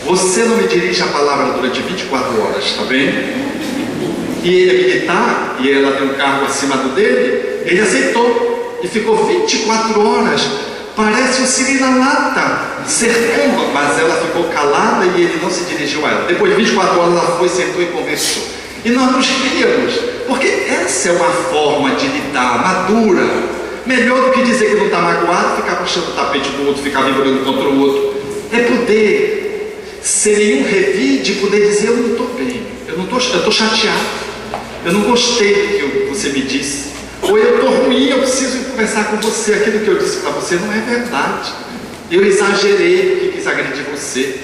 S1: você não me dirige a palavra durante 24 horas, está bem? E ele é militar, e ela tem um cargo acima do dele, ele aceitou, e ficou 24 horas, parece um siri na lata, cercando, mas ela ficou calada e ele não se dirigiu a ela. Depois de 24 horas ela foi, sentou e conversou. E nós nos ríamos, porque essa é uma forma de lidar madura, melhor do que dizer que não está magoado, ficar puxando o tapete do outro, ficar vibrando contra o outro. É poder sem nenhum revide, poder dizer: eu não estou bem, eu estou chateado, eu não gostei do que você me disse, ou eu estou ruim, eu preciso conversar com você, aquilo que eu disse para você não é verdade, eu exagerei porque quis agredir você.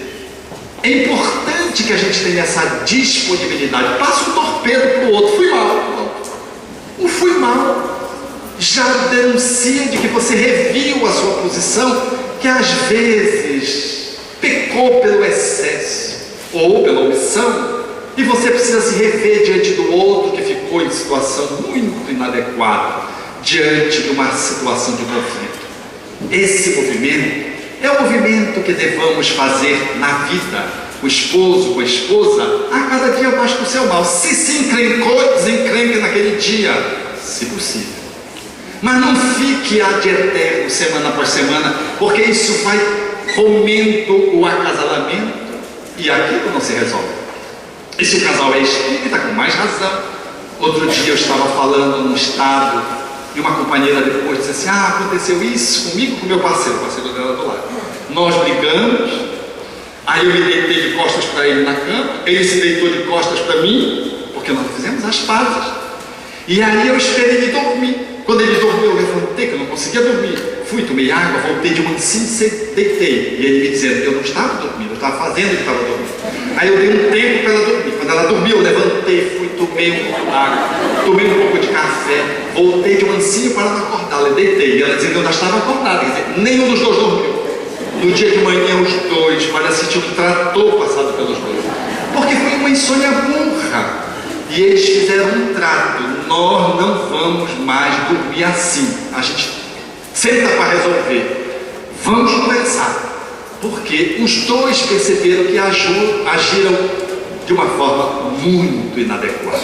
S1: É importante que a gente tenha essa disponibilidade. Passa um torpedo para o outro: fui mal, não fui mal, já denuncia de que você reviu a sua posição, que às vezes pecou pelo excesso ou pela omissão, e você precisa se rever diante do outro que ficou em situação muito inadequada, diante de uma situação de conflito. Esse movimento é o movimento que devamos fazer na vida, o esposo com a esposa, a cada dia mais para o seu mal. Se encrencou, desencrenque naquele dia, se possível. Mas não fique ad eterno, semana após semana, porque isso vai comendo o acasalamento e aquilo não se resolve. E se o casal é espírita, com mais razão. Outro dia eu estava falando num estado e uma companheira depois disse assim: aconteceu isso comigo, com meu parceiro, o parceiro dela do lado. Nós brigamos, aí eu me deitei de costas para ele na cama, ele se deitou de costas para mim, porque nós fizemos as pazes. E aí eu esperei ele dormir. Quando ele dormiu, eu levantei, que eu não conseguia dormir. Fui, tomei água, voltei de mansinho, deitei. E ele me dizendo: eu não estava dormindo, eu estava fazendo que estava dormindo. Aí eu dei um tempo para ela dormir. Quando ela dormiu, eu levantei, fui, tomei um pouco d'água, tomei um pouco de café, voltei de mansinho para ela acordá-la, e deitei. E ela dizendo: eu já estava acordada, quer dizer, nenhum dos dois dormiu. No dia de manhã, os dois, parece que tinha um trator passado pelos dois, porque foi uma insônia burra. E eles fizeram um trato: nós não vamos mais dormir assim, a gente senta para resolver, vamos conversar, porque os dois perceberam que agiram de uma forma muito inadequada.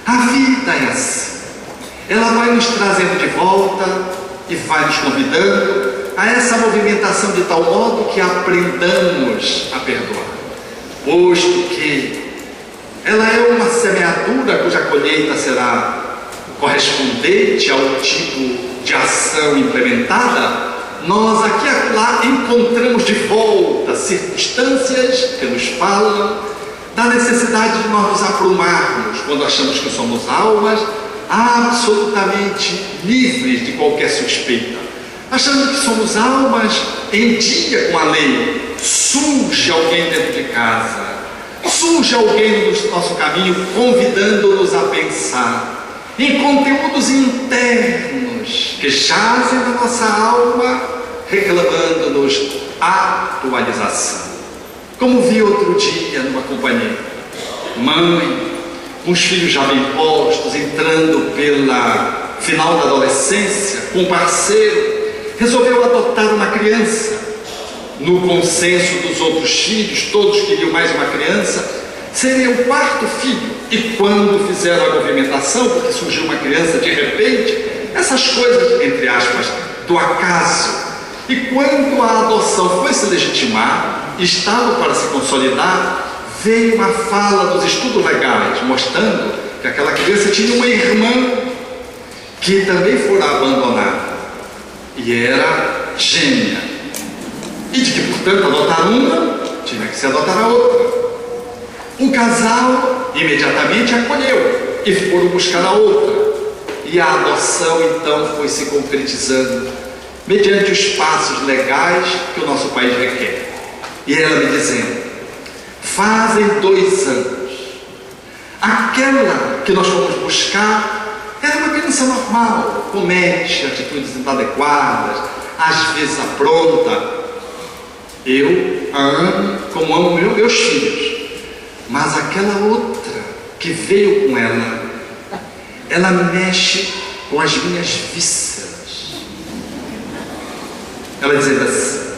S1: A vida é assim, ela vai nos trazendo de volta e vai nos convidando a essa movimentação de tal modo que aprendamos a perdoar, posto que ela é uma semeadura cuja colheita será correspondente ao tipo de ação implementada. Nós aqui e lá encontramos de volta circunstâncias que nos falam da necessidade de nós nos aprumarmos quando achamos que somos almas absolutamente livres de qualquer suspeita, achando que somos almas em dia com a lei. Surge alguém dentro de casa, surge alguém no nosso caminho convidando-nos a pensar em conteúdos internos que jazem na nossa alma, reclamando-nos atualização. Como vi outro dia numa companhia, mãe com os filhos já bem postos, entrando pela final da adolescência, com um parceiro, resolveu adotar uma criança. No consenso dos outros filhos, todos queriam mais uma criança, seria o quarto filho. E quando fizeram a movimentação, porque surgiu uma criança de repente, essas coisas, entre aspas, do acaso, e quando a adoção foi se legitimar, estava para se consolidar, veio uma fala dos estudos legais, mostrando que aquela criança tinha uma irmã que também fora abandonada, e era gêmea. E de que, portanto, adotar uma, tinha que se adotar a outra. O casal imediatamente acolheu e foram buscar a outra. E a adoção, então, foi se concretizando mediante os passos legais que o nosso país requer. E ela me dizendo: fazem 2 anos. Aquela que nós fomos buscar era uma criança normal, comete atitudes inadequadas, às vezes apronta. Eu a amo como amo meus filhos, mas aquela outra que veio com ela mexe com as minhas vísceras. Ela dizendo assim: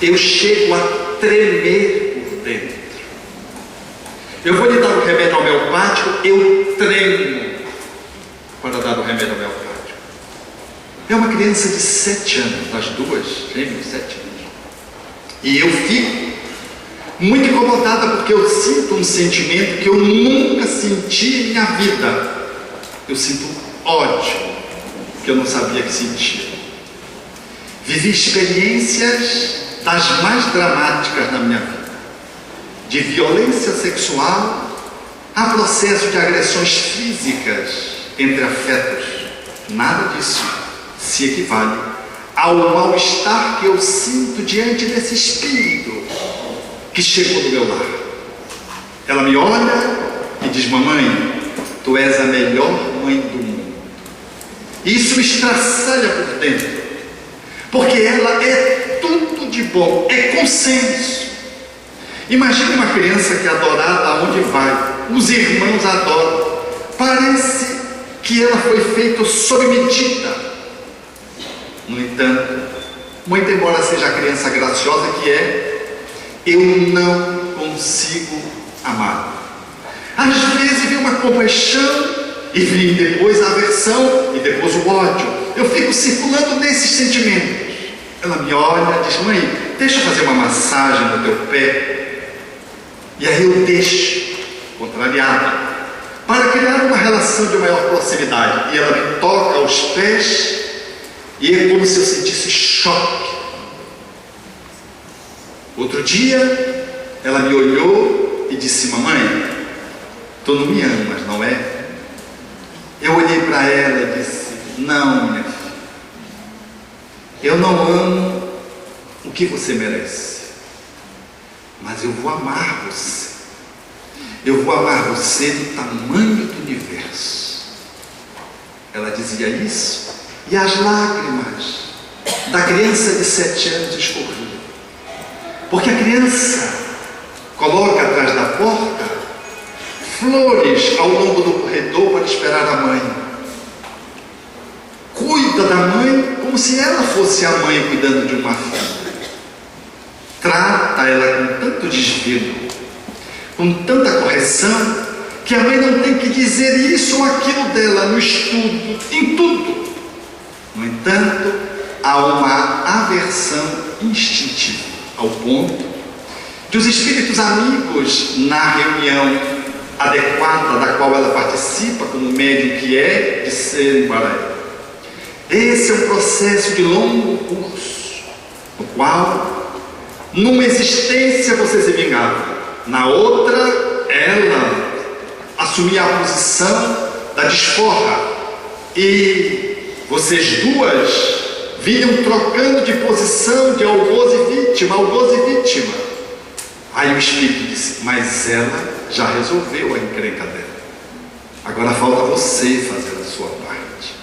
S1: eu chego a tremer por dentro. Eu vou lhe dar o remédio homeopático, eu tremo para dar o remédio homeopático. É uma criança de 7 anos, as duas, gêmeos, 7 anos. E eu fico muito incomodada porque eu sinto um sentimento que eu nunca senti em minha vida. Eu sinto ódio que eu não sabia que sentia. Vivi experiências das mais dramáticas na minha vida. de violência sexual, há processo de agressões físicas entre afetos. Nada disso se equivale ao mal-estar que eu sinto diante desse espírito que chegou do meu lar. Ela me olha e diz: mamãe, tu és a melhor mãe do mundo. E isso me estraçalha por dentro, porque ela é tudo de bom, é consenso. Imagine uma criança que é adorada aonde vai, os irmãos adoram, parece que ela foi feita sob medida. No entanto, muito embora seja a criança graciosa que é, eu não consigo amar. Às vezes vem uma compaixão e vem depois a aversão e depois o ódio. Eu fico circulando nesses sentimentos. Ela me olha e diz: mãe, deixa eu fazer uma massagem no teu pé. E aí eu deixo, contrariado, para criar uma relação de maior proximidade. E ela me toca aos pés e é como se eu sentisse choque. Outro dia ela me olhou e disse: mamãe, tu não me amas, não é? Eu olhei para ela e disse: não, minha filha, eu não amo o que você merece, mas eu vou amar você. Eu vou amar você do tamanho do universo. Ela dizia isso e as lágrimas da criança de 7 anos escorriam, porque a criança coloca atrás da porta flores ao longo do corredor para esperar a mãe. Cuida da mãe como se ela fosse a mãe cuidando de uma filha. Trata ela com tanto desvelo, com tanta correção, que a mãe não tem que dizer isso ou aquilo dela no estudo, em tudo. No entanto, há uma aversão instintiva, ao ponto de os espíritos amigos, na reunião adequada da qual ela participa, como médium que é, disserem para ela: esse é um processo de longo curso, no qual, numa existência você se vingava, na outra ela assumia a posição da desforra, e vocês duas vinham trocando de posição de algoz e vítima, algoz e vítima. Aí o espírito disse: mas ela já resolveu a encrenca dela, agora falta você fazer a sua parte.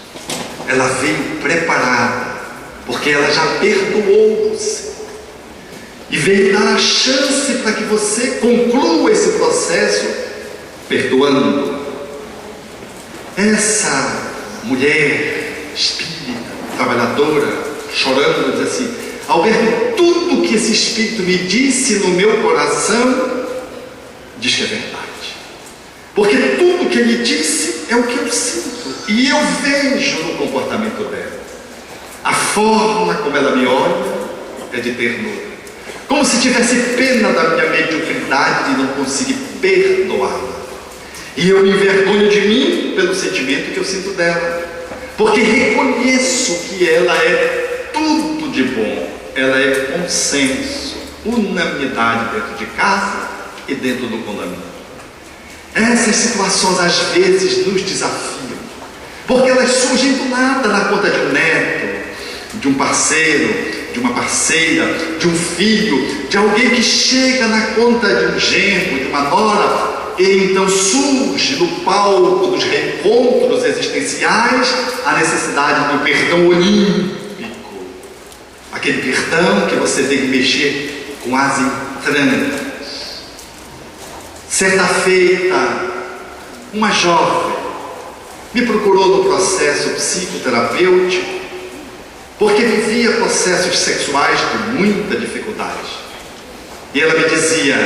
S1: Ela veio preparada, porque ela já perdoou você, e veio dar a chance para que você conclua esse processo perdoando. Essa mulher espírita, trabalhadora, chorando, diz assim: Alberto, tudo que esse espírito me disse no meu coração diz que é verdade, porque tudo que ele disse é o que eu sinto e eu vejo no comportamento dela. A forma como ela me olha é de ternura, como se tivesse pena da minha mediocridade de não conseguir perdoá-la, e eu me envergonho de mim pelo sentimento que eu sinto dela, porque reconheço que ela é tudo de bom, ela é consenso, unanimidade dentro de casa e dentro do condomínio. Essas situações às vezes nos desafiam, porque elas surgem do nada, na conta de um neto, de um parceiro, de uma parceira, de um filho, de alguém que chega na conta de um genro, de uma nora, e então surge no palco dos reencontros existenciais a necessidade do perdão olímpico, aquele perdão que você tem que mexer com as entranhas. Certa feita, uma jovem me procurou no processo psicoterapêutico, porque vivia processos sexuais de muita dificuldade. E ela me dizia: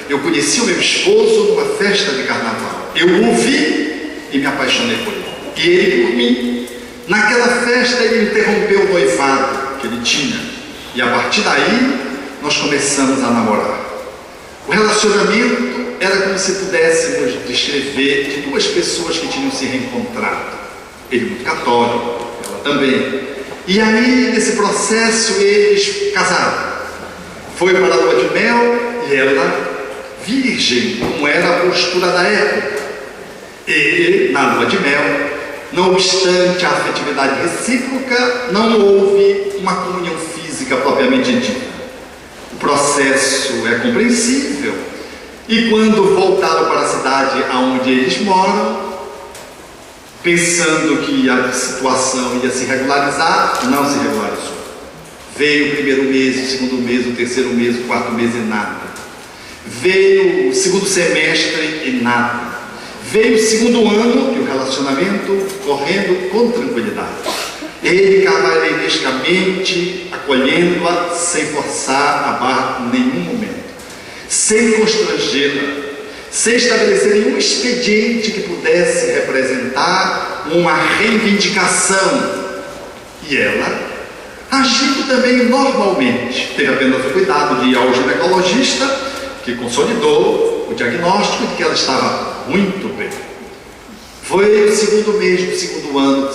S1: eu conheci o meu esposo numa festa de carnaval, eu o vi e me apaixonei por ele, e ele por mim. Naquela festa ele interrompeu o noivado que ele tinha, e a partir daí nós começamos a namorar. O relacionamento era como se pudéssemos descrever de duas pessoas que tinham se reencontrado, ele muito católico, ela também. E aí, nesse processo, eles casaram. Foi para a lua de mel e ela virgem, como era a postura da época. E, na lua de mel, não obstante a afetividade recíproca, não houve uma comunhão física propriamente dita. O processo é compreensível, e quando voltaram para a cidade onde eles moram, pensando que a situação ia se regularizar, não se regularizou. Veio o primeiro mês, o segundo mês, o terceiro mês, o quarto mês e nada. Veio o segundo semestre e nada. Veio o segundo ano e o relacionamento correndo com tranquilidade. Ele cavalheirescamente acolhendo-a, sem forçar a barra em nenhum momento, sem constrangê-la, sem estabelecer nenhum expediente que pudesse representar uma reivindicação. E ela, agindo também normalmente, teve apenas o cuidado de ir ao ginecologista, que consolidou o diagnóstico de que ela estava muito bem. Foi o segundo mês do segundo ano,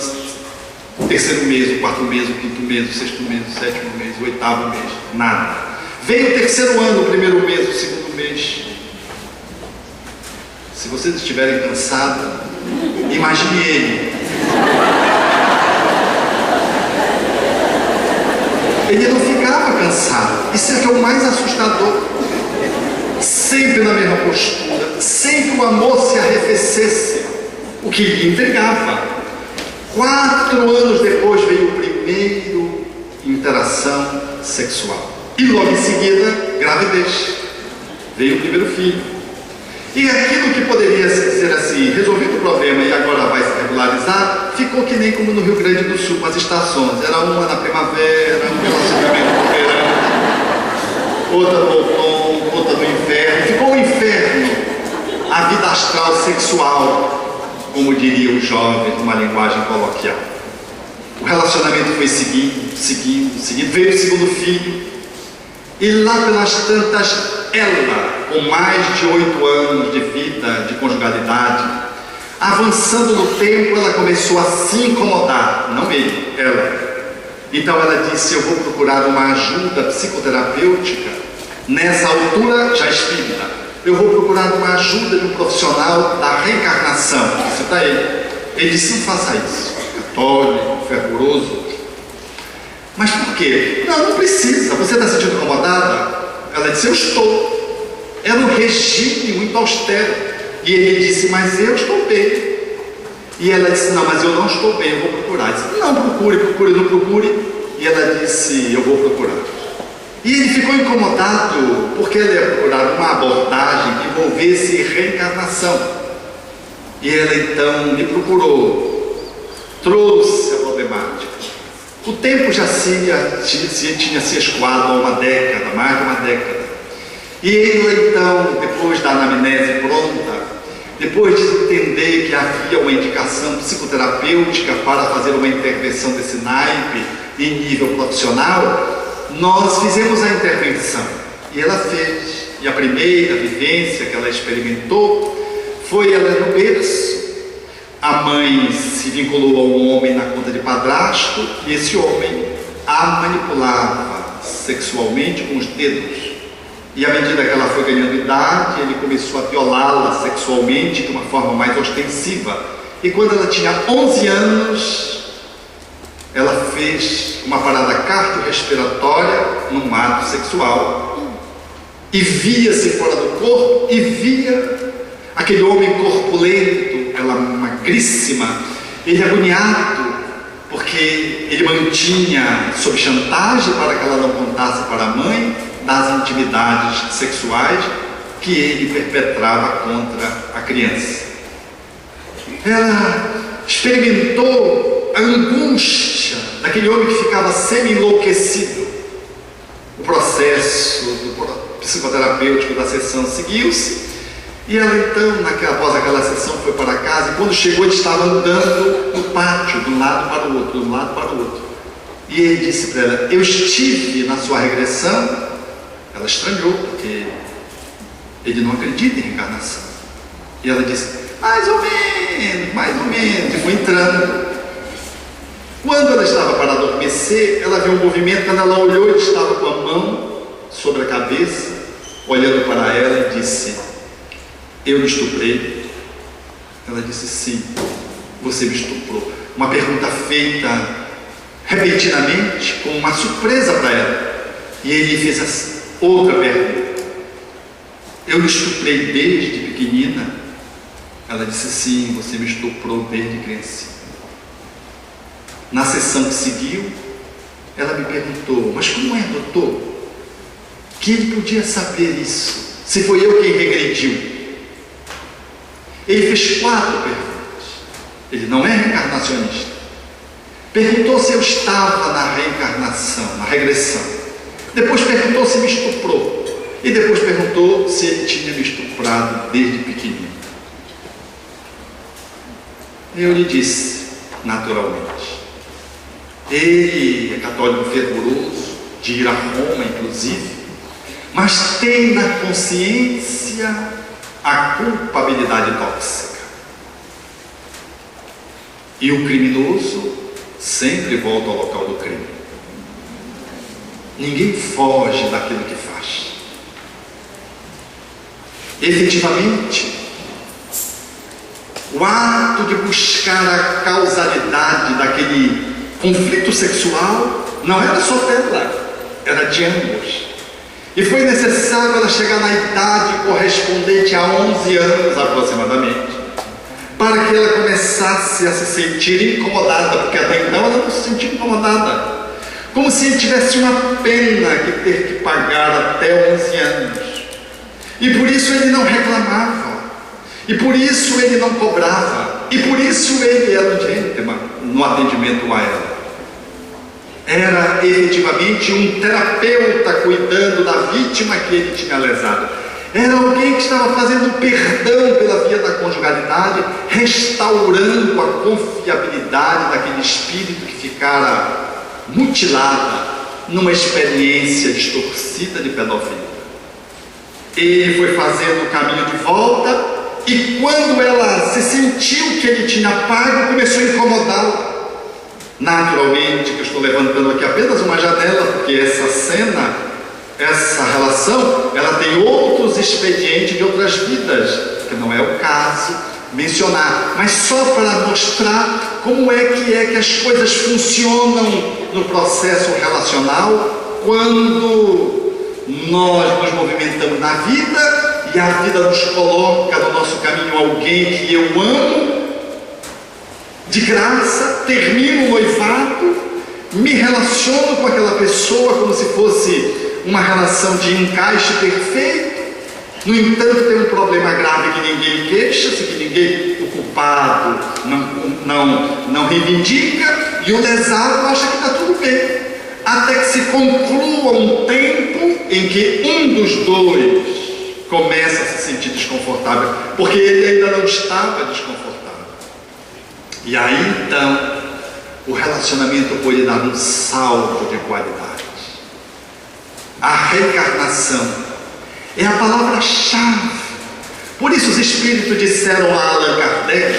S1: o terceiro mês, o quarto mês, o quinto mês, o sexto mês, o sétimo mês, o oitavo mês, nada. Veio o terceiro ano, o primeiro mês, o segundo mês. Se vocês estiverem cansados, imagine ele. Ele não ficava cansado. Isso é que é o mais assustador. Sempre na mesma postura, sem que o amor se arrefecesse, o que lhe intrigava. 4 anos depois veio o primeiro interação sexual. E logo em seguida, gravidez. Veio o primeiro filho. E aquilo que poderia ser assim, resolvido o problema e agora vai se regularizar, ficou que nem como no Rio Grande do Sul, com as estações. Era uma na primavera, um relacionamento no verão, outra no outono, outra no inverno. Ficou um inferno a vida astral sexual, como diriam os jovens numa linguagem coloquial. O relacionamento foi seguindo, veio o segundo filho, e lá pelas tantas, ela, com mais de 8 anos de vida, de conjugalidade, avançando no tempo, ela começou a se incomodar, não ele, ela. Então ela disse: eu vou procurar uma ajuda psicoterapêutica, nessa altura já espírita. Eu vou procurar uma ajuda de um profissional da reencarnação. Isso está ele. Ele disse: não faça isso. Católico, fervoroso. Mas por quê? Não precisa. Você está se sentindo incomodada? Ela disse: eu estou. Era um regime muito austero. E ele disse: mas eu estou bem. E ela disse: não, mas eu não estou bem, eu vou procurar. Ele disse: não, procure, não procure. E ela disse: eu vou procurar. E ele ficou incomodado porque ela ia procurar uma abordagem que envolvesse reencarnação. E ela então me procurou, trouxe a problemática. O tempo já tinha se escoado há uma década, mais de uma década. E ela então, depois da anamnese pronta, depois de entender que havia uma indicação psicoterapêutica para fazer uma intervenção desse naipe em nível profissional, nós fizemos a intervenção. E ela fez. E a primeira vivência que ela experimentou foi ela no berço. A mãe se vinculou a um homem na conta de padrasto, e esse homem a manipulava sexualmente com os dedos. E à medida que ela foi ganhando idade, ele começou a violá-la sexualmente de uma forma mais ostensiva. E quando ela tinha 11 anos, ela fez uma parada cardiorrespiratória num ato sexual. E via-se fora do corpo, e via aquele homem corpulento, ela magríssima, ele agoniado, porque ele mantinha sob chantagem para que ela não contasse para a mãe das intimidades sexuais que ele perpetrava contra a criança. Ela experimentou a angústia daquele homem que ficava semi-enlouquecido. O processo psicoterapêutico da sessão seguiu-se, e ela então, após aquela sessão, foi para casa, e quando chegou ele estava andando no pátio, de um lado para o outro, de um lado para o outro. E ele disse para ela: eu estive na sua regressão. Ela estranhou, porque ele não acredita em reencarnação. E ela disse: mais ou menos, e foi entrando. Quando ela estava para adormecer, ela viu um movimento. Quando ela olhou, ele estava com a mão sobre a cabeça, olhando para ela e disse: eu lhe estuprei? Ela disse: sim, você me estuprou. Uma pergunta feita repentinamente, com uma surpresa para ela. E ele fez outra pergunta: eu lhe estuprei desde pequenina? Ela disse: sim, você me estuprou desde criança. Na sessão que seguiu, ela me perguntou: mas como é, doutor, que ele podia saber isso, se foi eu quem regrediu? Ele fez 4 perguntas. Ele não é reencarnacionista. Perguntou se eu estava na reencarnação, na regressão. Depois perguntou se me estuprou. E depois perguntou se ele tinha me estuprado desde pequenino. Eu lhe disse, naturalmente, ele é católico fervoroso, de ir a Roma inclusive, mas tem na consciência a culpabilidade tóxica. E o criminoso sempre volta ao local do crime. Ninguém foge daquilo que faz. Efetivamente, o ato de buscar a causalidade daquele conflito sexual não era só dela, era de ambos. E foi necessário ela chegar na idade correspondente a 11 anos aproximadamente, para que ela começasse a se sentir incomodada, porque até então ela não se sentia incomodada, como se ele tivesse uma pena que ter que pagar até 11 anos. E por isso ele não reclamava, e por isso ele não cobrava, e por isso ele era um gentleman no atendimento a ela. Era efetivamente um terapeuta cuidando da vítima que ele tinha lesado. Era alguém que estava fazendo perdão pela via da conjugalidade, restaurando a confiabilidade daquele espírito que ficara mutilada numa experiência distorcida de pedofilia. Ele foi fazendo o caminho de volta, e quando ela se sentiu que ele tinha pago, começou a incomodá-la. Naturalmente, que eu estou levantando aqui apenas uma janela, porque essa cena, essa relação, ela tem outros expedientes de outras vidas, que não é o caso mencionar, mas só para mostrar como é que as coisas funcionam no processo relacional quando nós nos movimentamos na vida e a vida nos coloca no nosso caminho alguém que eu amo de graça, termino o noivado, me relaciono com aquela pessoa como se fosse uma relação de encaixe perfeito. No entanto, tem um problema grave que ninguém queixa-se, que ninguém, o culpado, não reivindica, e o lesado acha que está tudo bem, até que se conclua um tempo em que um dos dois começa a se sentir desconfortável, porque ele ainda não estava desconfortável. E aí então o relacionamento pode dar um salto de qualidade. A reencarnação é a palavra-chave. Por isso os espíritos disseram a Allan Kardec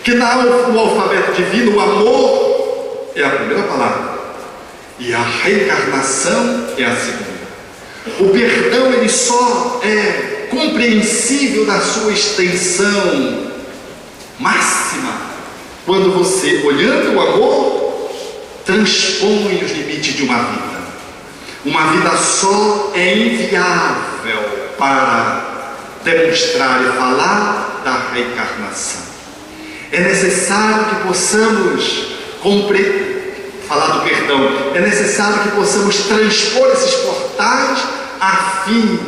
S1: que no alfabeto divino o amor é a primeira palavra e a reencarnação é a segunda. O perdão ele só é compreensível na sua extensão máxima quando você, olhando o amor, transpõe os limites de uma vida. Uma vida só é inviável para demonstrar e falar da reencarnação. É necessário que possamos falar do perdão. É necessário que possamos transpor esses portais a fim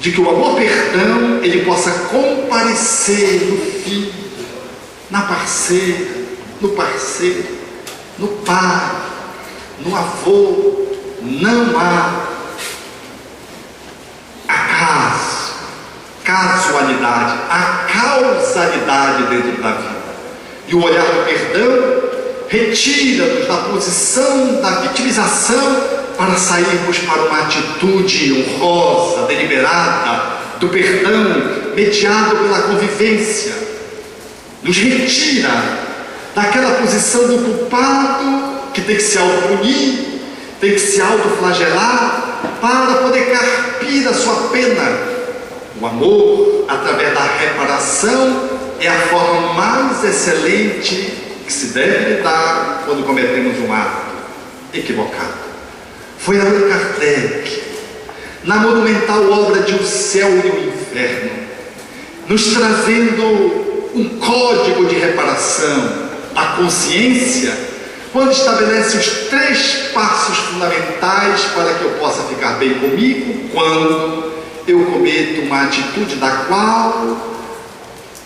S1: de que o amor-perdão ele possa comparecer no filho, na parceira, no parceiro, no pai, no avô. Não há acaso, casualidade, há causalidade dentro da vida. E o olhar do perdão retira-nos da posição da vitimização para sairmos para uma atitude honrosa, deliberada, do perdão mediado pela convivência. Nos retira daquela posição do culpado que tem que se autopunir, tem que se autoflagelar, para poder carpir a sua pena. O amor, através da reparação, é a forma mais excelente que se deve lidar quando cometemos um ato equivocado. Foi Allan Kardec, na monumental obra de O Céu e o Inferno, nos trazendo um código de reparação da consciência, quando estabelece os 3 passos fundamentais para que eu possa ficar bem comigo quando eu cometo uma atitude da qual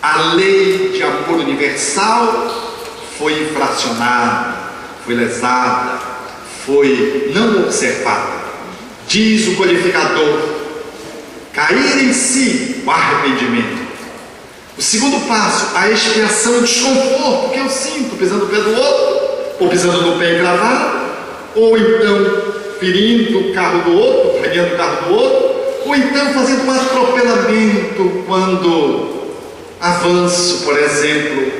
S1: a lei de amor universal foi infracionada, foi lesada, foi não observada. Diz o codificador: cair em si, o arrependimento. O segundo passo, a expiação, o desconforto que eu sinto pisando o pé do outro, ou pisando no pé engravado, ou então ferindo o carro do outro, pegando o carro do outro, ou então fazendo um atropelamento quando avanço, por exemplo,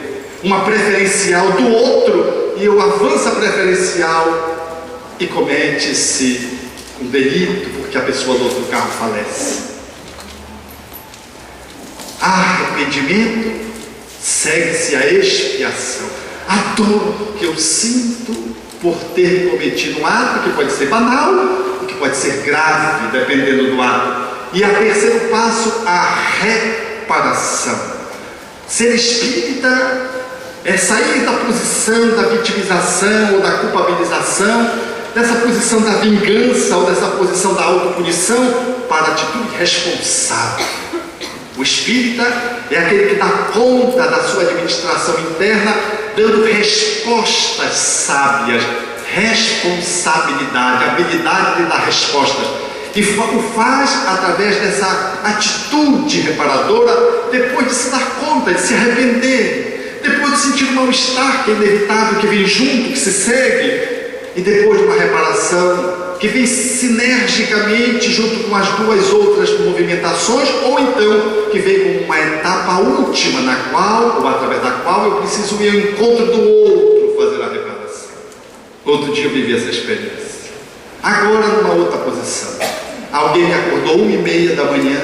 S1: uma preferencial do outro, e eu avanço a preferencial e comete-se um delito porque a pessoa do outro carro falece. Arrependimento segue-se a expiação, a dor que eu sinto por ter cometido um ato que pode ser banal e que pode ser grave, dependendo do ato. E a terceiro passo, a reparação. Ser espírita é sair da posição da vitimização ou da culpabilização, dessa posição da vingança ou dessa posição da autopunição, para a atitude responsável. O espírita é aquele que dá conta da sua administração interna, dando respostas sábias, responsabilidade, habilidade de dar respostas, e o faz através dessa atitude reparadora, depois de se dar conta, de se arrepender, depois de sentir o mal-estar que é inevitável, que vem junto, que se segue, e depois de uma reparação que vem sinergicamente junto com as 2 outras movimentações, ou então que vem como uma etapa última na qual, ou através da qual, eu preciso ir ao encontro do outro, fazer a reparação. Outro dia eu vivi essa experiência. Agora, numa outra posição, alguém me acordou 1h30 da manhã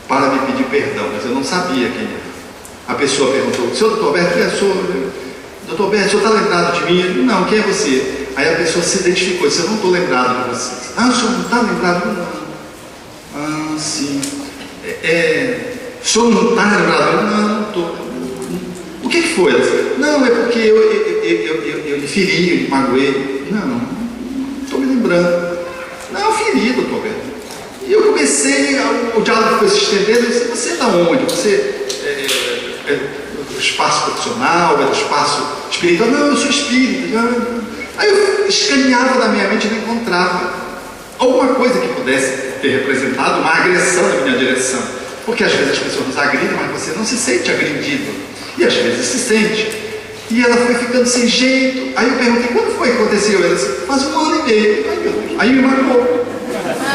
S1: para me pedir perdão, mas eu não sabia quem era. A pessoa perguntou: senhor doutor Alberto, quem é o senhor? Doutor Alberto, o senhor está lembrado de mim? Não, quem é você? Aí a pessoa se identificou, disse: eu não estou lembrado de você. Ah, o senhor não está lembrado? Não. Ah, sim. O senhor não está lembrado? Não estou. O que foi? Ela disse: não, é porque eu lhe feri, eu lhe magoei. Não estou me lembrando. Não, eu feri, doutor Alberto. E eu comecei, o diálogo foi se estendendo. Eu disse: você é da onde? Você é do espaço profissional, é do espaço espiritual? Não, eu sou espírita. Aí eu escaneava na minha mente e não encontrava alguma coisa que pudesse ter representado uma agressão na minha direção. Porque às vezes as pessoas nos agridem, mas você não se sente agredido. E às vezes se sente. E ela foi ficando sem jeito. Aí eu perguntei: quando foi que aconteceu? Ela disse: faz 1 ano e meio. Ai, meu Deus. Aí me marcou.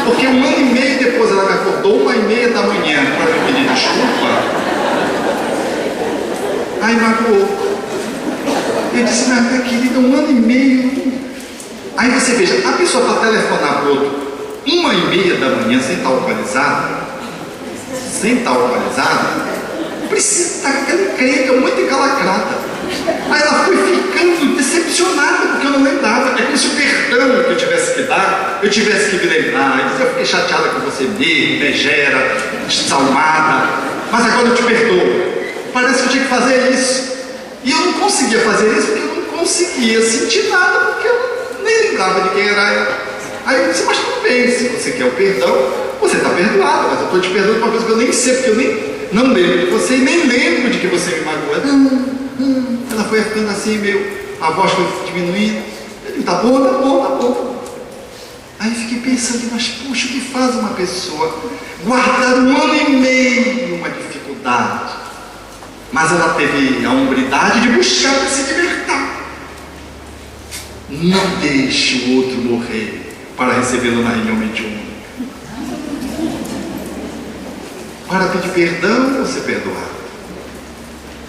S1: Porque 1 ano e meio depois ela me acordou 1h30 da manhã para me pedir desculpa. Aí magoou. Eu disse: mas minha querida, 1 ano e meio. Aí você veja, a pessoa para telefonar para o outro 1h30 da manhã sem estar localizada, precisa estar com aquela encrenca muito encalacrada. Aí ela foi ficando decepcionada porque eu não lembrava. É como se o perdão que eu tivesse que dar, eu tivesse que me lembrar. Eu disse: eu fiquei chateada com você mesmo, megera, desalmada, mas agora eu te perdoo. Parece que eu tinha que fazer isso. E eu não conseguia fazer isso porque eu não conseguia sentir nada, porque eu nem lembrava de quem era ela. Aí eu disse: mas tudo bem, se você quer o perdão, você está perdoado, mas eu estou te perdoando por uma coisa que eu nem sei, porque eu não lembro de você e nem lembro de que você me magoou. Ela foi ficando assim, a voz foi diminuindo. Eu digo: tá bom. Aí eu fiquei pensando: mas puxa, o que faz uma pessoa guardar 1 ano e meio uma dificuldade? Mas ela teve a hombridade de buscar para se libertar. Não deixe o outro morrer para recebê-lo na reunião mediúnica. Para pedir perdão ou ser perdoado.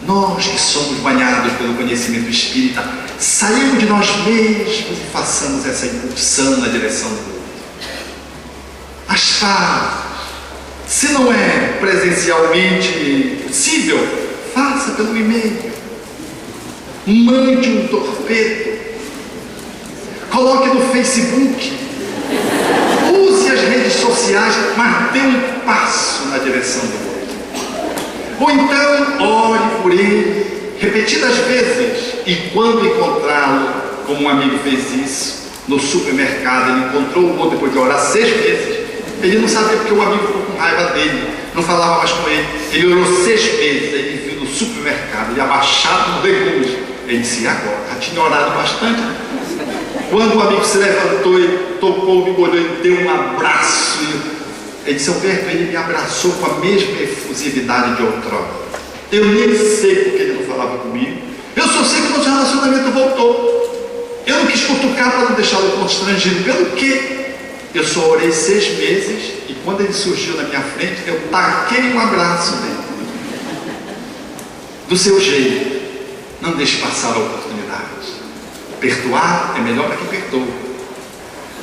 S1: Nós que somos banhados pelo conhecimento espírita, saímos de nós mesmos e façamos essa impulsão na direção do outro. as pazes. Se não é presencialmente possível, faça pelo e-mail. Mande um torpedo. Coloque no Facebook. Use as redes sociais, mas dê um passo na direção do outro. Ou então, ore por ele repetidas vezes. E quando encontrá-lo, como um amigo fez isso, no supermercado, ele encontrou o outro depois de orar 6 vezes. Ele não sabia porque o amigo ficou com raiva dele, não falava mais com ele. Ele orou 6 vezes, ele viu no supermercado, ele abaixado no legumes. Ele disse: e agora? Já tinha orado bastante. Quando o amigo se levantou e tocou, me olhou e deu um abraço. Ele disse: Alberto, ele me abraçou com a mesma efusividade de outrora. Eu nem sei porque ele não falava comigo. Eu só sei que o nosso relacionamento voltou. Eu não quis cutucar para não deixá-lo constrangido. Pelo quê? Eu só orei 6 meses e quando ele surgiu na minha frente, eu taquei um abraço nele. Do seu jeito, não deixe passar a oportunidade. Perdoar é melhor para quem perdoa,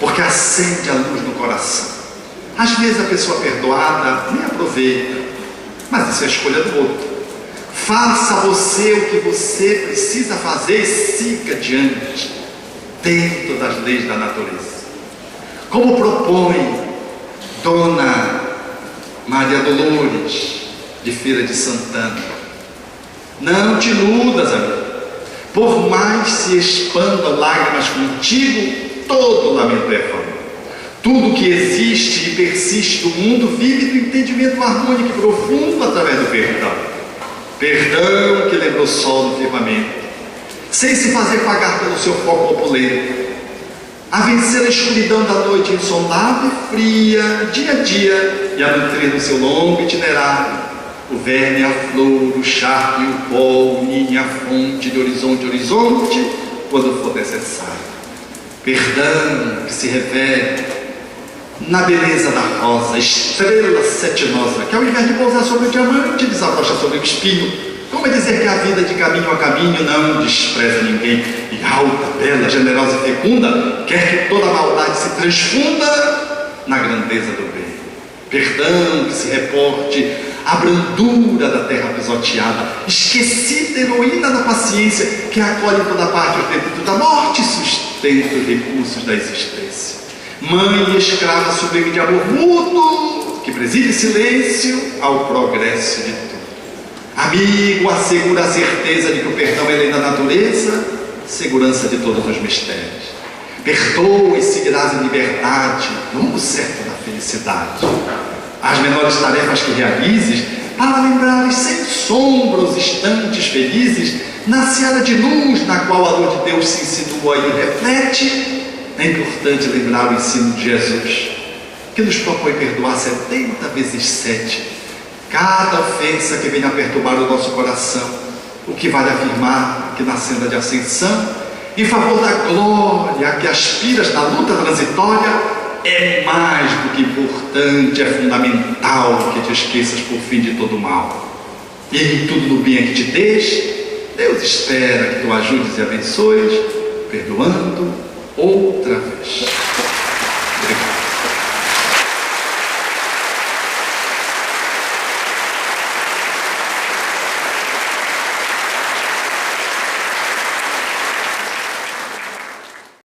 S1: porque acende a luz no coração. Às vezes a pessoa perdoada nem aproveita, mas isso é a escolha do outro. Faça você o que você precisa fazer e siga adiante, dentro das leis da natureza. Como propõe Dona Maria Dolores, de Feira de Santana: não te iludas, amigo. Por mais se expandam lágrimas contigo, todo lamento é vão. Tudo que existe e persiste no mundo vive do entendimento harmônico e profundo através do perdão. Perdão que lembra o sol no firmamento, sem se fazer pagar pelo seu foco opulento, a vencer a escuridão da noite insondável e fria, dia a dia, e a nutrir no seu longo itinerário o verme, a flor, o charco e o pó, o ninho e a fonte, de horizonte a horizonte, quando for necessário. Perdão que se revele na beleza da rosa, estrela setinosa, que ao invés de pousar sobre o diamante, desabrocha sobre o espinho. Como é dizer que a vida de caminho a caminho não despreza ninguém, e alta, bela, generosa e fecunda, quer que toda a maldade se transfunda na grandeza do bem. Perdão que se reporte a brandura da terra pisoteada, esquecida heroína da paciência, que acolhe em toda parte os detritos da morte e sustenta os recursos da existência. Mãe e escrava sublime de amor mútuo, que preside silêncio ao progresso de tudo. Amigo, assegura a certeza de que o perdão é lei da natureza, segurança de todos os mistérios. Perdoa e seguirás em liberdade, longo certo da felicidade. As menores tarefas que realizes, para lembrares sem sombra os instantes felizes, na seara de luz na qual a luz de Deus se insinua e reflete, é importante lembrar o ensino de Jesus, que nos propõe perdoar 70 vezes 7, cada ofensa que venha a perturbar o nosso coração, o que vale afirmar que na senda de ascensão, em favor da glória a que aspiras na luta transitória, é mais do que importante, é fundamental que te esqueças por fim de todo o mal. E em tudo do bem que te deixe, Deus espera que tu ajudes e abençoes, perdoando ou